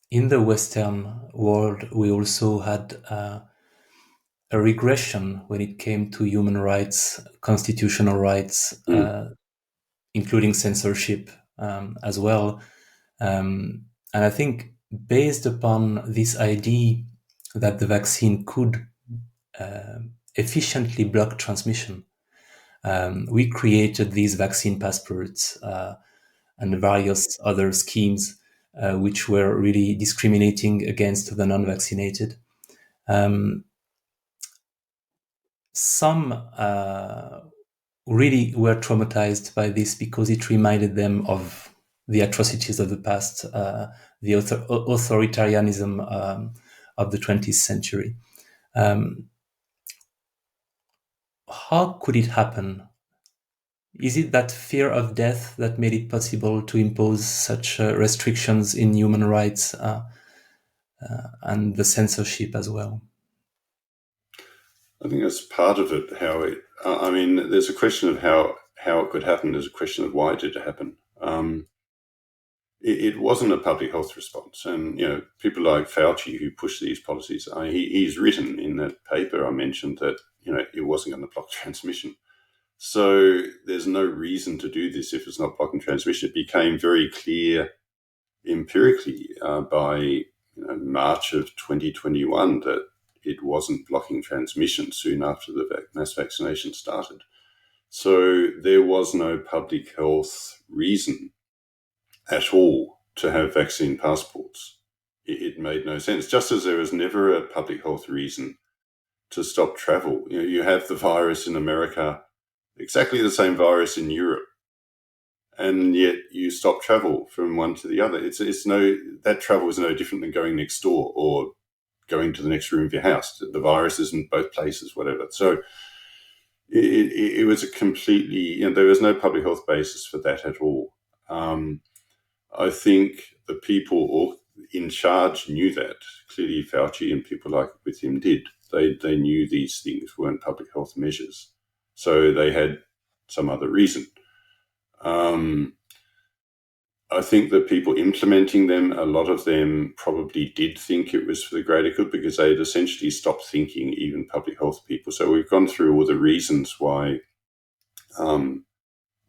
in the Western world, we also had a regression when it came to human rights, constitutional rights, including censorship as well. And I think based upon this idea that the vaccine could efficiently block transmission, we created these vaccine passports and various other schemes which were really discriminating against the non-vaccinated. Some really were traumatized by this because it reminded them of the atrocities of the past, the authoritarianism of the 20th century. How could it happen? Is it that fear of death that made it possible to impose such restrictions in human rights and the censorship as well? I think that's part of it. There's a question of how it could happen. There's a question of why did it happen. it wasn't a public health response. And, people like Fauci who push these policies, he's written in that paper I mentioned that, it wasn't going to block transmission. So there's no reason to do this if it's not blocking transmission. It became very clear empirically by March of 2021 that it wasn't blocking transmission soon after the mass vaccination started. So there was no public health reason at all to have vaccine passports. It made no sense, just as there was never a public health reason to stop travel. You have the virus in America, exactly the same virus in Europe, and yet you stop travel from one to the other. That travel is no different than going next door or going to the next room of your house. The virus is in both places, whatever. So it was a completely, there was no public health basis for that at all. I think the people in charge knew that. Clearly, Fauci and people like with him did. They knew these things weren't public health measures, so they had some other reason. I think the people implementing them, a lot of them probably did think it was for the greater good because they had essentially stopped thinking, even public health people. So we've gone through all the reasons why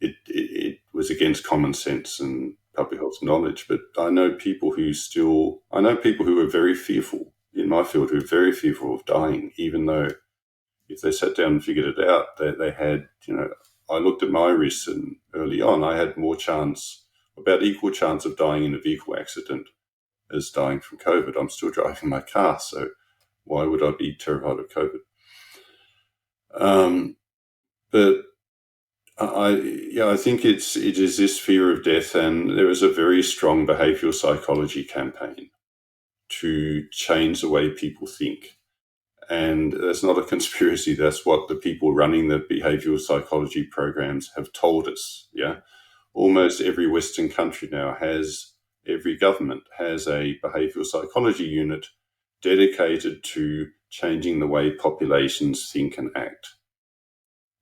it was against common sense and public health knowledge. But I know people who are very fearful in my field, who are very fearful of dying, even though if they sat down and figured it out, they had, I looked at my risks and early on I had about equal chance of dying in a vehicle accident as dying from COVID. I'm still driving my car, so why would I be terrified of COVID? But I think it is this fear of death, and there is a very strong behavioral psychology campaign to change the way people think. And that's not a conspiracy. That's what the people running the behavioral psychology programs have told us. Yeah. Almost every Western country now every government has a behavioral psychology unit dedicated to changing the way populations think and act.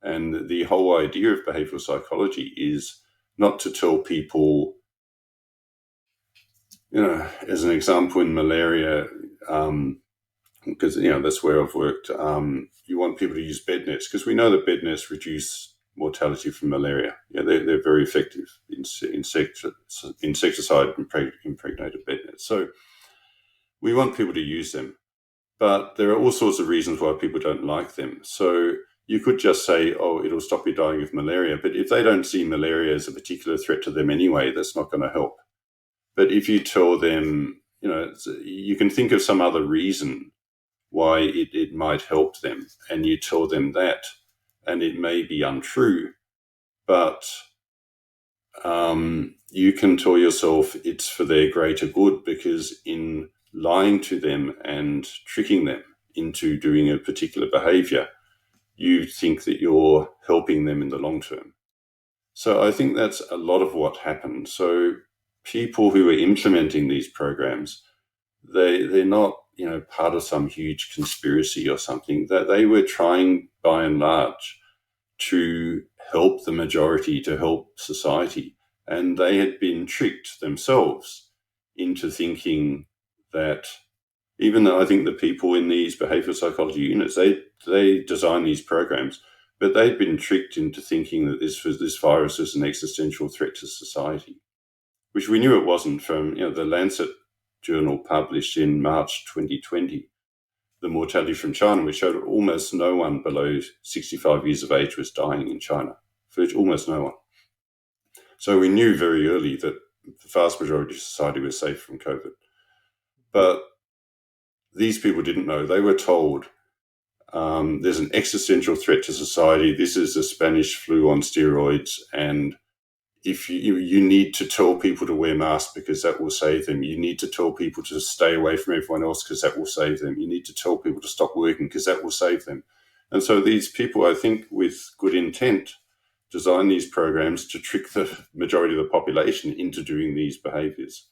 And the whole idea of behavioral psychology is not to tell people, as an example in malaria, because, that's where I've worked, you want people to use bed nets because we know that bed nets reduce mortality from malaria. They're very effective insecticide impregnated bed nets. So we want people to use them, but there are all sorts of reasons why people don't like them. So you could just say, oh, it'll stop you dying of malaria. But if they don't see malaria as a particular threat to them anyway, that's not going to help. But if you tell them, you can think of some other reason why it might help them, and you tell them that, and it may be untrue, but you can tell yourself it's for their greater good, because in lying to them and tricking them into doing a particular behavior, you think that you're helping them in the long term. So I think that's a lot of what happened. So people who are implementing these programs, they're not, part of some huge conspiracy or something. That they were trying, by and large, to help the majority, to help society. And they had been tricked themselves into thinking that, even though I think the people in these behavioral psychology units, they design these programs, but they'd been tricked into thinking that this virus was an existential threat to society, which we knew it wasn't from, the Lancet journal published in March 2020, the mortality from China, which showed almost no one below 65 years of age was dying in China. Almost no one. So we knew very early that the vast majority of society was safe from COVID. But these people didn't know. They were told there's an existential threat to society. This is the Spanish flu on steroids, and if you need to tell people to wear masks because that will save them. You need to tell people to stay away from everyone else because that will save them. You need to tell people to stop working because that will save them. And so these people, I think, with good intent, design these programs to trick the majority of the population into doing these behaviors.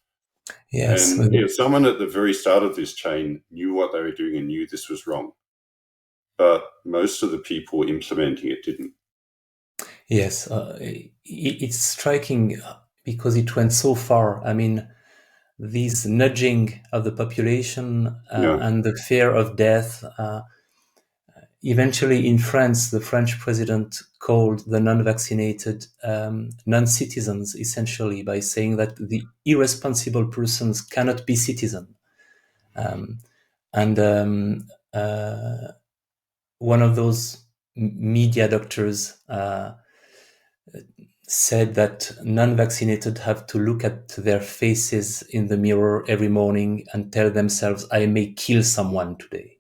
Yes. And someone at the very start of this chain knew what they were doing and knew this was wrong. But most of the people implementing it didn't. Yes, it's striking because it went so far. I mean, this nudging of the population and the fear of death. Eventually, in France, the French president called the non-vaccinated non-citizens, essentially, by saying that the irresponsible persons cannot be citizen. One of those media doctors said that non-vaccinated have to look at their faces in the mirror every morning and tell themselves, I may kill someone today.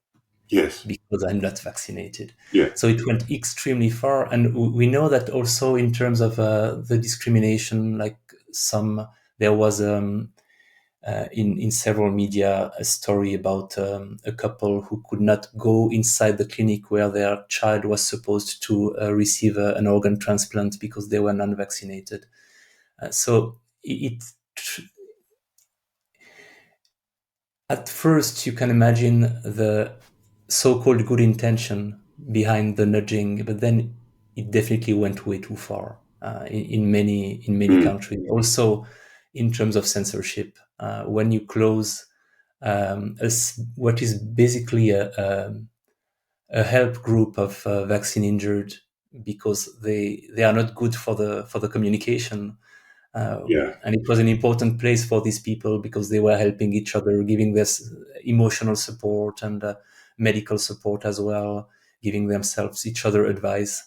Yes. Because I'm not vaccinated. Yeah. So it went extremely far. And we know that also in terms of the discrimination, like there was in several media a story about a couple who could not go inside the clinic where their child was supposed to receive an organ transplant because they were non-vaccinated. So at first you can imagine the so-called good intention behind the nudging, but then it definitely went way too far in many countries. Also, in terms of censorship, when you close what is basically a help group of vaccine injured because they are not good for the communication. And it was an important place for these people because they were helping each other, giving this emotional support and medical support as well, giving themselves each other advice.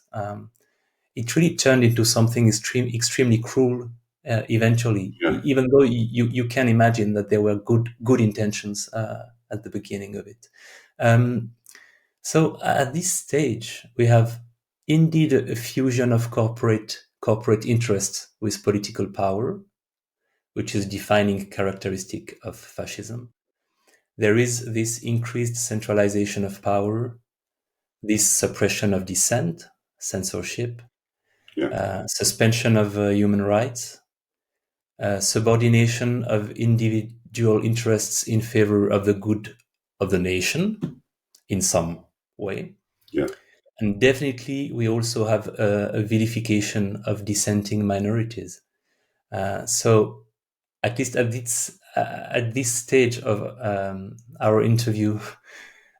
It really turned into something extremely cruel eventually, even though you can imagine that there were good intentions at the beginning of it. So at this stage, we have indeed a fusion of corporate interests with political power, which is defining characteristic of fascism. There is this increased centralization of power, this suppression of dissent, censorship, suspension of human rights, subordination of individual interests in favor of the good of the nation in some way. Yeah. And definitely, we also have a vilification of dissenting minorities. So, at least at this stage of our interview,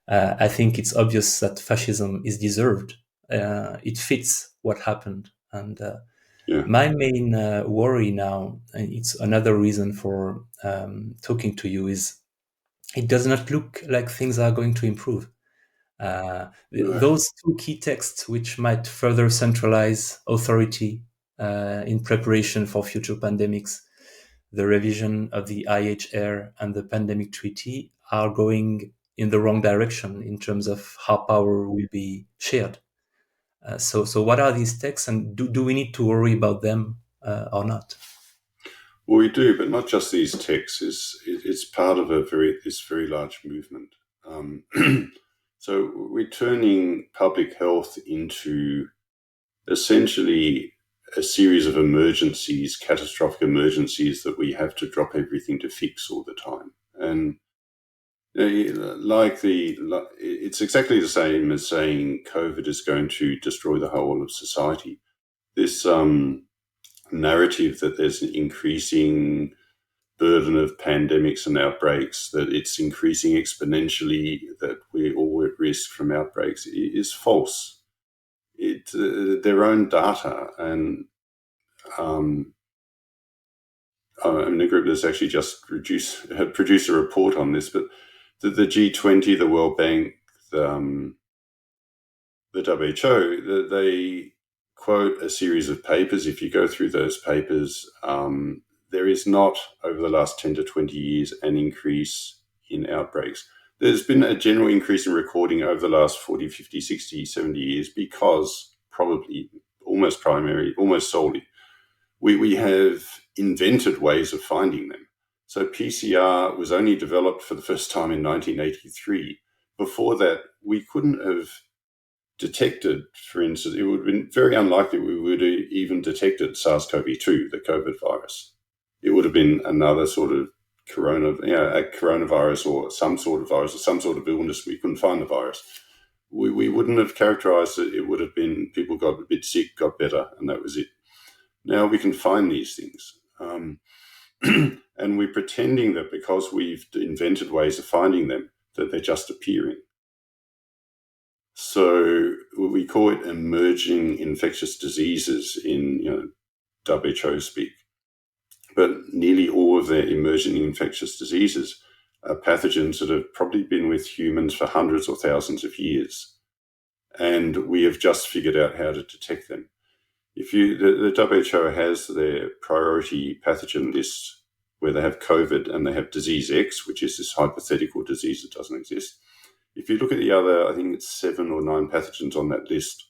I think it's obvious that fascism is deserved. It fits what happened. And my main worry now, and it's another reason for talking to you, is it does not look like things are going to improve. Those two key texts, which might further centralize authority in preparation for future pandemics, the revision of the IHR and the pandemic treaty, are going in the wrong direction in terms of how power will be shared. So what are these texts, and do we need to worry about them or not? Well, we do, but not just these texts. It's part of this very large movement. So we're turning public health into essentially a series of emergencies, catastrophic emergencies that we have to drop everything to fix all the time. And it's exactly the same as saying COVID is going to destroy the whole of society. This narrative that there's an increasing burden of pandemics and outbreaks, that it's increasing exponentially, that we're all at risk from outbreaks, is false. Their own data, and the group that's actually just produced a report on this, but the G20, the World Bank, the WHO, they quote a series of papers. If you go through those papers, there is not, over the last 10 to 20 years, an increase in outbreaks. There's been a general increase in recording over the last 40, 50, 60, 70 years because probably almost solely, we have invented ways of finding them. So PCR was only developed for the first time in 1983. Before that, we couldn't have detected, for instance, it would have been very unlikely we would have even detected SARS-CoV-2, the COVID virus. It would have been another sort of a coronavirus or some sort of virus or some sort of illness. We couldn't find the virus. We wouldn't have characterized it. It would have been people got a bit sick, got better, and that was it. Now we can find these things. And we're pretending that because we've invented ways of finding them, that they're just appearing. So we call it emerging infectious diseases in WHO speak. But nearly all of their emerging infectious diseases are pathogens that have probably been with humans for hundreds or thousands of years. And we have just figured out how to detect them. The WHO has their priority pathogen list where they have COVID and they have disease X, which is this hypothetical disease that doesn't exist. If you look at the other, I think it's 7 or 9 pathogens on that list,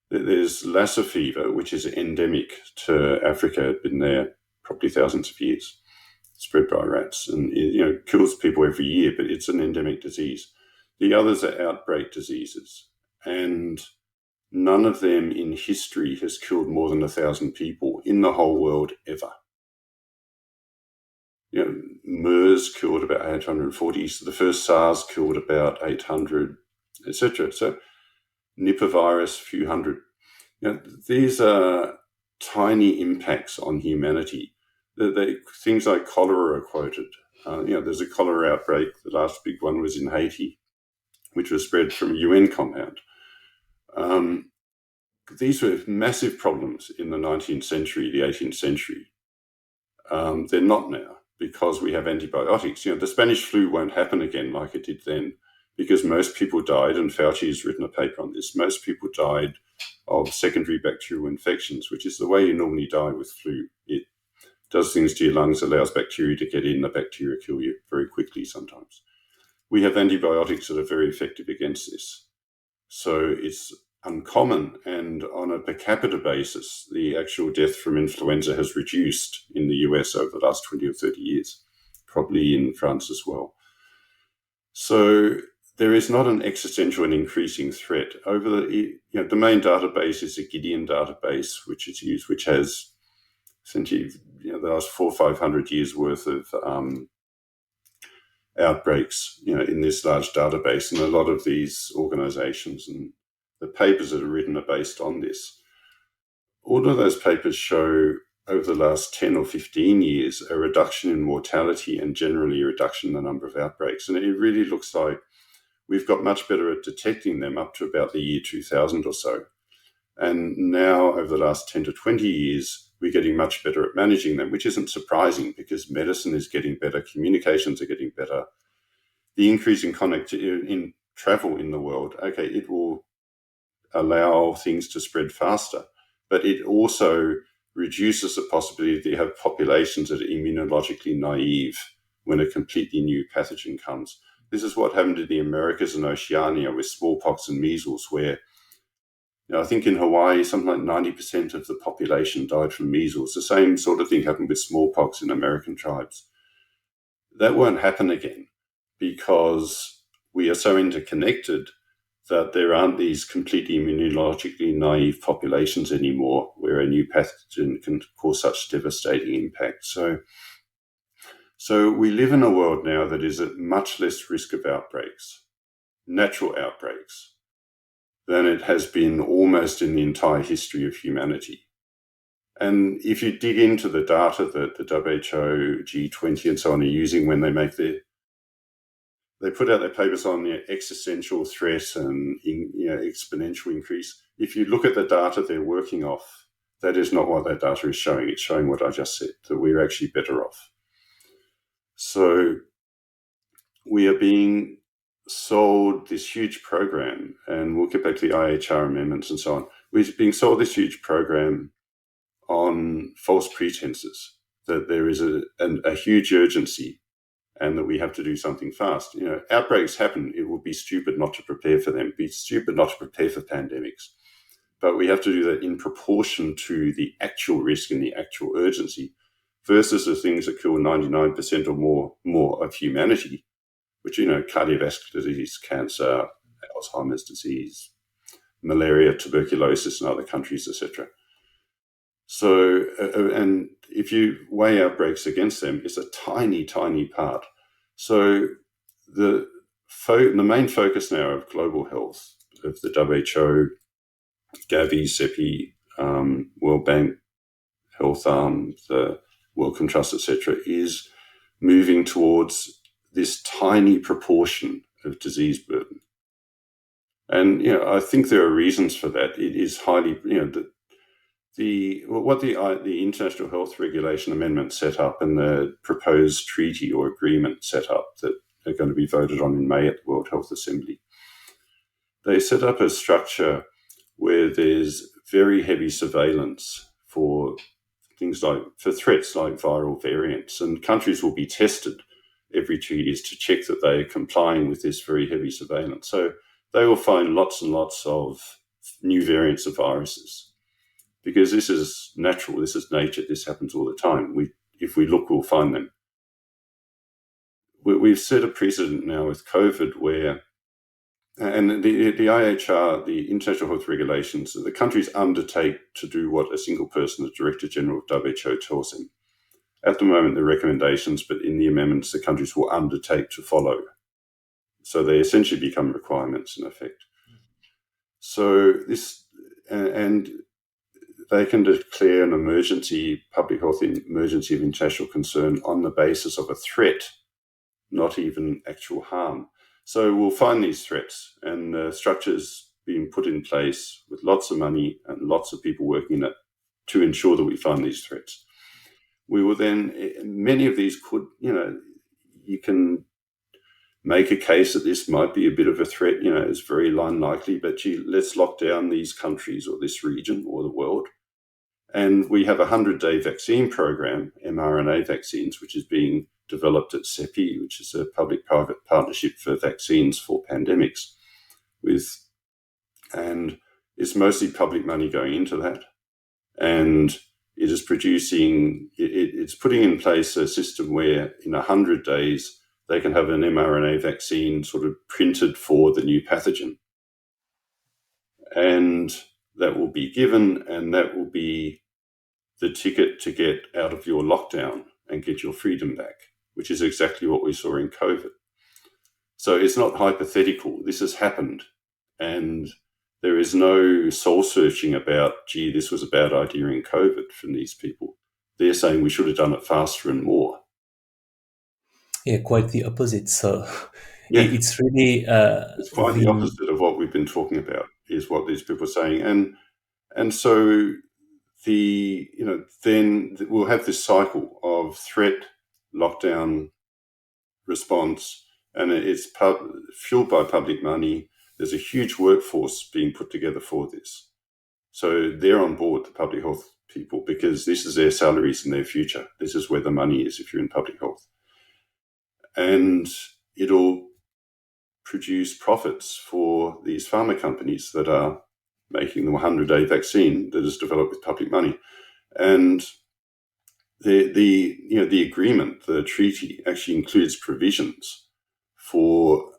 there's Lassa fever, which is endemic to Africa, had been there probably thousands of years, spread by rats, and it kills people every year, but it's an endemic disease. The others are outbreak diseases, and none of them in history has killed more than 1,000 people in the whole world ever. MERS killed about 840, so the first SARS killed about 800, etc. So Nipah virus, a few hundred. These are tiny impacts on humanity. Things like cholera are quoted. There's a cholera outbreak. The last big one was in Haiti, which was spread from a UN compound. These were massive problems in the 19th century, the 18th century. They're not now because we have antibiotics. The Spanish flu won't happen again like it did then because most people died, and Fauci has written a paper on this, most people died of secondary bacterial infections, which is the way you normally die with flu. It does things to your lungs, allows bacteria to get in, the bacteria kill you very quickly sometimes. We have antibiotics that are very effective against this. So it's uncommon, and on a per capita basis, the actual death from influenza has reduced in the US over the last 20 or 30 years, probably in France as well. So there is not an existential and increasing threat. Over the main database is a Gideon database, which is used, which has essentially the last 400 or 500 years worth of outbreaks, in this large database, and a lot of these organizations and the papers that are written are based on this. All of those papers show over the last 10 or 15 years a reduction in mortality and generally a reduction in the number of outbreaks. And it really looks like we've got much better at detecting them up to about the year 2000 or so. And now over the last 10 to 20 years, we're getting much better at managing them, which isn't surprising because medicine is getting better, communications are getting better. The increase in in travel in the world, it will allow things to spread faster, but it also reduces the possibility that you have populations that are immunologically naive when a completely new pathogen comes. This is what happened in the Americas and Oceania with smallpox and measles, where I think in Hawaii, something like 90% of the population died from measles. The same sort of thing happened with smallpox in American tribes. That won't happen again because we are so interconnected that there aren't these completely immunologically naive populations anymore where a new pathogen can cause such devastating impact. So we live in a world now that is at much less risk of outbreaks, natural outbreaks, than it has been almost in the entire history of humanity. And if you dig into the data that the WHO, G20 and so on are using when they put out their papers on the existential threat and exponential increase. If you look at the data they're working off, that is not what that data is showing. It's showing what I just said, that we're actually better off. So we are being sold this huge program, and we'll get back to the IHR amendments and so on. We're being sold this huge program on false pretenses, that there is a huge urgency and that we have to do something fast. Outbreaks happen. It would be stupid not to prepare for them. It'd be stupid not to prepare for pandemics. But we have to do that in proportion to the actual risk and the actual urgency versus the things that kill 99% or more of humanity, which, cardiovascular disease, cancer, Alzheimer's disease, malaria, tuberculosis in other countries, etc. So, and if you weigh outbreaks against them, it's a tiny, tiny part. So the main focus now of global health, of the WHO, Gavi, CEPI, World Bank, Health, the Wellcome Trust, etc., is moving towards this tiny proportion of disease burden. And, I think there are reasons for that. It is highly, what the International Health Regulation Amendment set up and the proposed treaty or agreement set up that are going to be voted on in May at the World Health Assembly. They set up a structure where there's very heavy surveillance for things for threats like viral variants, and countries will be tested every 2 years to check that they are complying with this very heavy surveillance. So they will find lots and lots of new variants of viruses, because this is natural, this is nature, this happens all the time. If we look, we'll find them. We've set a precedent now with COVID where, and the IHR, the International Health Regulations, the countries undertake to do what a single person, the Director General of WHO, tells them. At the moment, the recommendations, but in the amendments, the countries will undertake to follow. So they essentially become requirements in effect. So and they can declare an emergency, public health emergency of international concern on the basis of a threat, not even actual harm. So we'll find these threats, and the structures being put in place with lots of money and lots of people working in it to ensure that we find these threats. We will then, many of these could, you can make a case that this might be a bit of a threat, it's very unlikely, but let's lock down these countries or this region or the world. And we have a 100-day vaccine program, mRNA vaccines, which is being developed at CEPI, which is a public-private partnership for vaccines for pandemics, and it's mostly public money going into that. And it is it's putting in place a system where in 100 days, they can have an mRNA vaccine sort of printed for the new pathogen. And that will be given, and that will be the ticket to get out of your lockdown and get your freedom back, which is exactly what we saw in COVID. So it's not hypothetical. This has happened. And there is no soul searching about, this was a bad idea in COVID from these people. They're saying we should have done it faster and more. Yeah, quite the opposite. So it's really... it's quite the opposite of what we've been talking about, is what these people are saying. And so then we'll have this cycle of threat, lockdown, response, and it's fueled by public money. There's a huge workforce being put together for this. So they're on board, the public health people, because this is their salaries and their future. This is where the money is if you're in public health. And it'll produce profits for these pharma companies that are making the 100-day vaccine that is developed with public money. And the agreement, the treaty, actually includes provisions for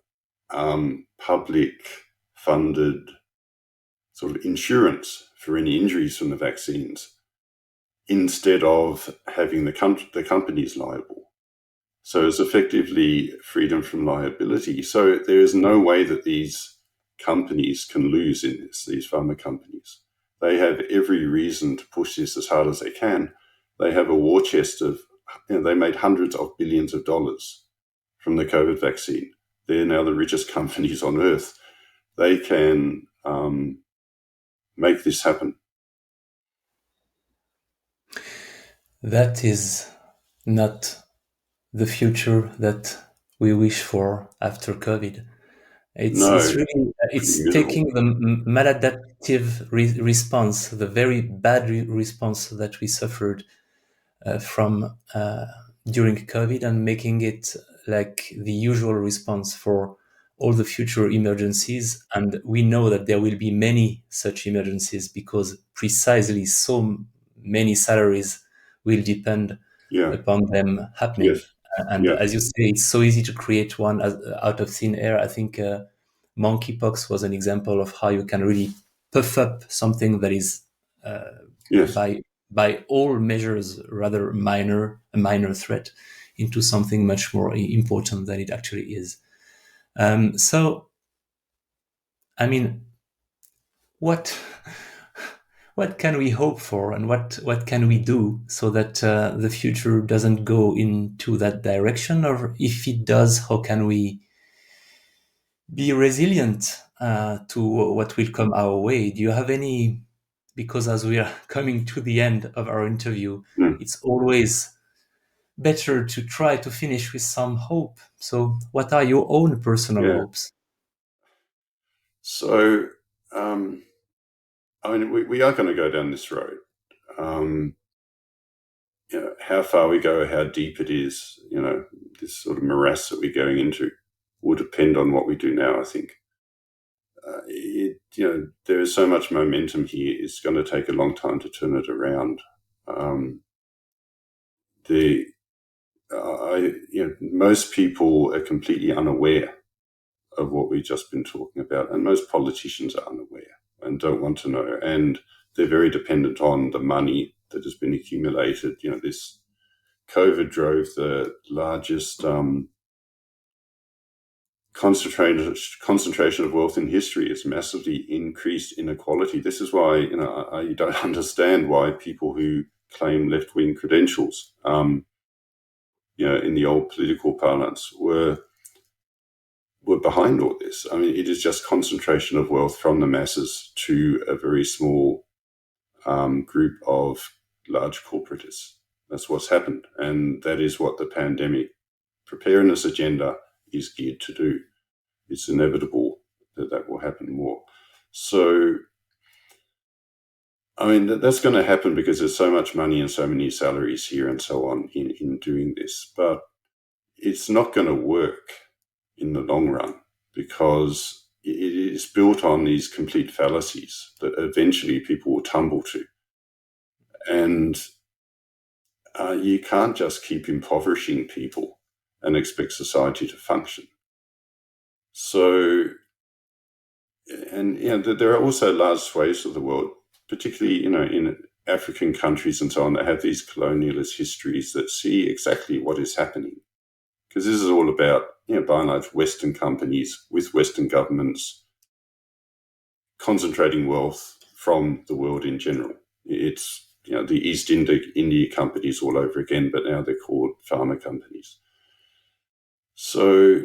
public-funded sort of insurance for any injuries from the vaccines, instead of having the companies liable. So it's effectively freedom from liability. So there is no way that these companies can lose in this, these pharma companies. They have every reason to push this as hard as they can. They have a war chest of, they made hundreds of billions of dollars from the COVID vaccine. They're now the richest companies on earth. They can make this happen. That is not the future that we wish for after COVID. It's taking the maladaptive response, the very bad response that we suffered from during COVID, and making it like the usual response for all the future emergencies. And we know that there will be many such emergencies, because precisely so many salaries will depend upon them happening. Yes. And as you say, it's so easy to create one out of thin air. I think monkeypox was an example of how you can really puff up something that is, by all measures, rather a minor threat, into something much more important than it actually is. So, I mean, what what can we hope for, and what can we do so that the future doesn't go into that direction? Or if it does, how can we be resilient to what will come our way? Do you have any? Because as we are coming to the end of our interview, it's always better to try to finish with some hope. So, what are your own personal hopes? So, I mean, we are going to go down this road. How far we go, how deep it is, this sort of morass that we're going into will depend on what we do now, I think. There is so much momentum here. It's going to take a long time to turn it around. Most people are completely unaware of what we've just been talking about, and most politicians are unaware and don't want to know, and they're very dependent on the money that has been accumulated. This COVID drove the largest concentration of wealth in history. It's massively increased inequality. This is why I don't understand why people who claim left-wing credentials, in the old political parlance, were behind all this. I mean, it is just concentration of wealth from the masses to a very small group of large corporatists. That's what's happened. And that is what the pandemic preparedness agenda is geared to do. It's inevitable that will happen more. So, I mean, that's going to happen because there's so much money and so many salaries here and so on in doing this. But it's not going to work in the long run because it is built on these complete fallacies that eventually people will tumble to. And you can't just keep impoverishing people and expect society to function. So, and there are also large swathes of the world, particularly in African countries and so on, that have these colonialist histories that see exactly what is happening. Because this is all about, by and large, Western companies with Western governments concentrating wealth from the world in general. It's the East India companies all over again, but now they're called pharma companies. So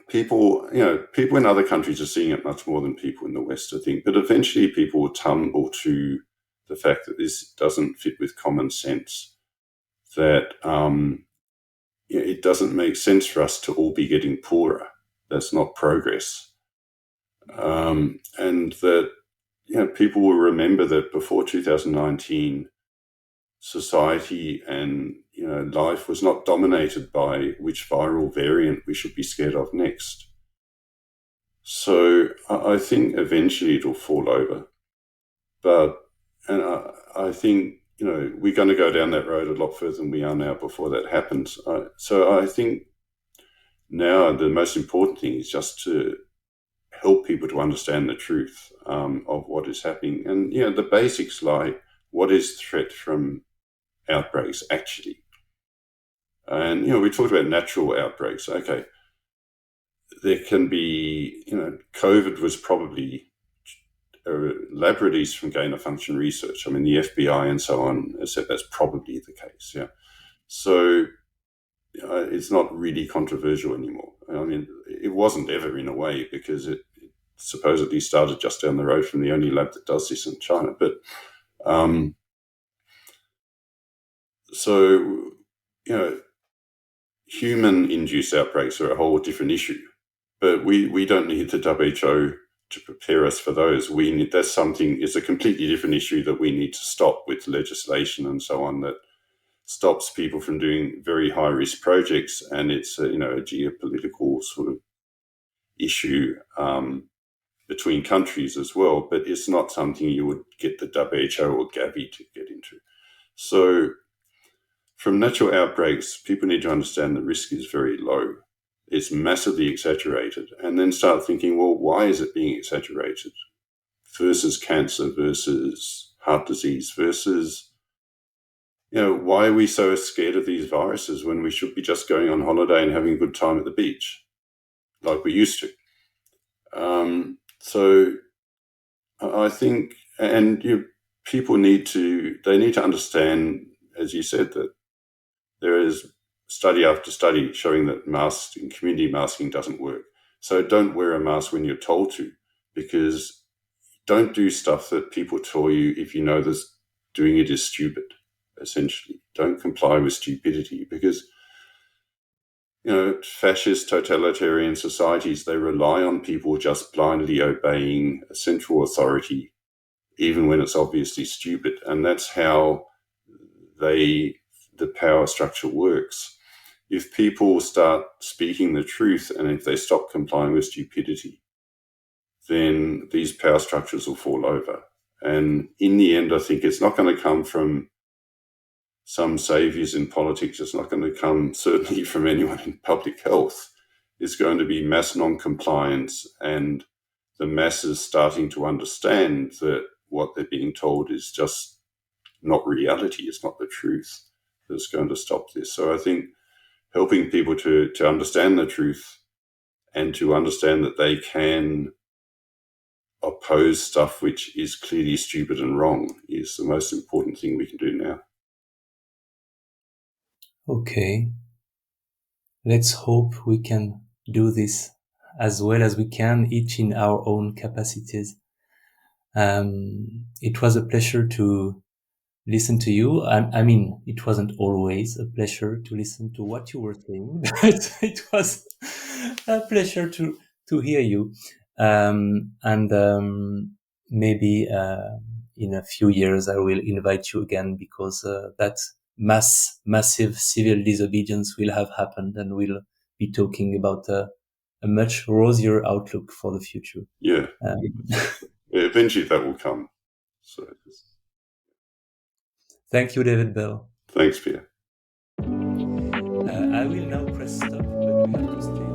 people in other countries are seeing it much more than people in the West, I think. But eventually people will tumble to the fact that this doesn't fit with common sense, that it doesn't make sense for us to all be getting poorer. That's not progress. And that people will remember that before 2019, society and life was not dominated by which viral variant we should be scared of next. So I think eventually it'll fall over. And I think we're going to go down that road a lot further than we are now before that happens. So I think now the most important thing is just to help people to understand the truth of what is happening. And, the basics like what is threat from outbreaks actually. And, we talked about natural outbreaks. Okay, there can be, COVID was probably lab release from gain-of-function research. I mean, the FBI and so on has said that's probably the case, yeah. So it's not really controversial anymore. I mean, it wasn't ever in a way because it supposedly started just down the road from the only lab that does this in China. But so, human-induced outbreaks are a whole different issue. But we don't need the WHO to prepare us for those. It's a completely different issue that we need to stop with legislation and so on that stops people from doing very high-risk projects. And it's a geopolitical sort of issue between countries as well, but it's not something you would get the WHO or Gavi to get into. So from natural outbreaks, people need to understand the risk is very low. It's massively exaggerated, and then start thinking, well, why is it being exaggerated versus cancer, versus heart disease, versus, why are we so scared of these viruses when we should be just going on holiday and having a good time at the beach like we used to? So I think, and people need to understand, as you said, that there is study after study showing that masking, community masking doesn't work. So don't wear a mask when you're told to, because don't do stuff that people tell you if you know this doing it is stupid, essentially. Don't comply with stupidity, because fascist totalitarian societies, they rely on people just blindly obeying a central authority, even when it's obviously stupid. And that's how the power structure works. If people start speaking the truth and if they stop complying with stupidity, then these power structures will fall over. And in the end, I think it's not going to come from some saviors in politics. It's not going to come certainly from anyone in public health. It's going to be mass non-compliance and the masses starting to understand that what they're being told is just not reality. It's not the truth that's going to stop this. So I think helping people to understand the truth and to understand that they can oppose stuff which is clearly stupid and wrong is the most important thing we can do now. Okay. Let's hope we can do this as well as we can, each in our own capacities. It was a pleasure to listen to you. I mean, it wasn't always a pleasure to listen to what you were saying, but it was a pleasure to hear you. Maybe in a few years I will invite you again, because that massive civil disobedience will have happened, and we'll be talking about a much rosier outlook for the future. Yeah. Eventually that will come. So thank you, David Bell. Thanks, Pierre. I will now press stop, but we have to stay.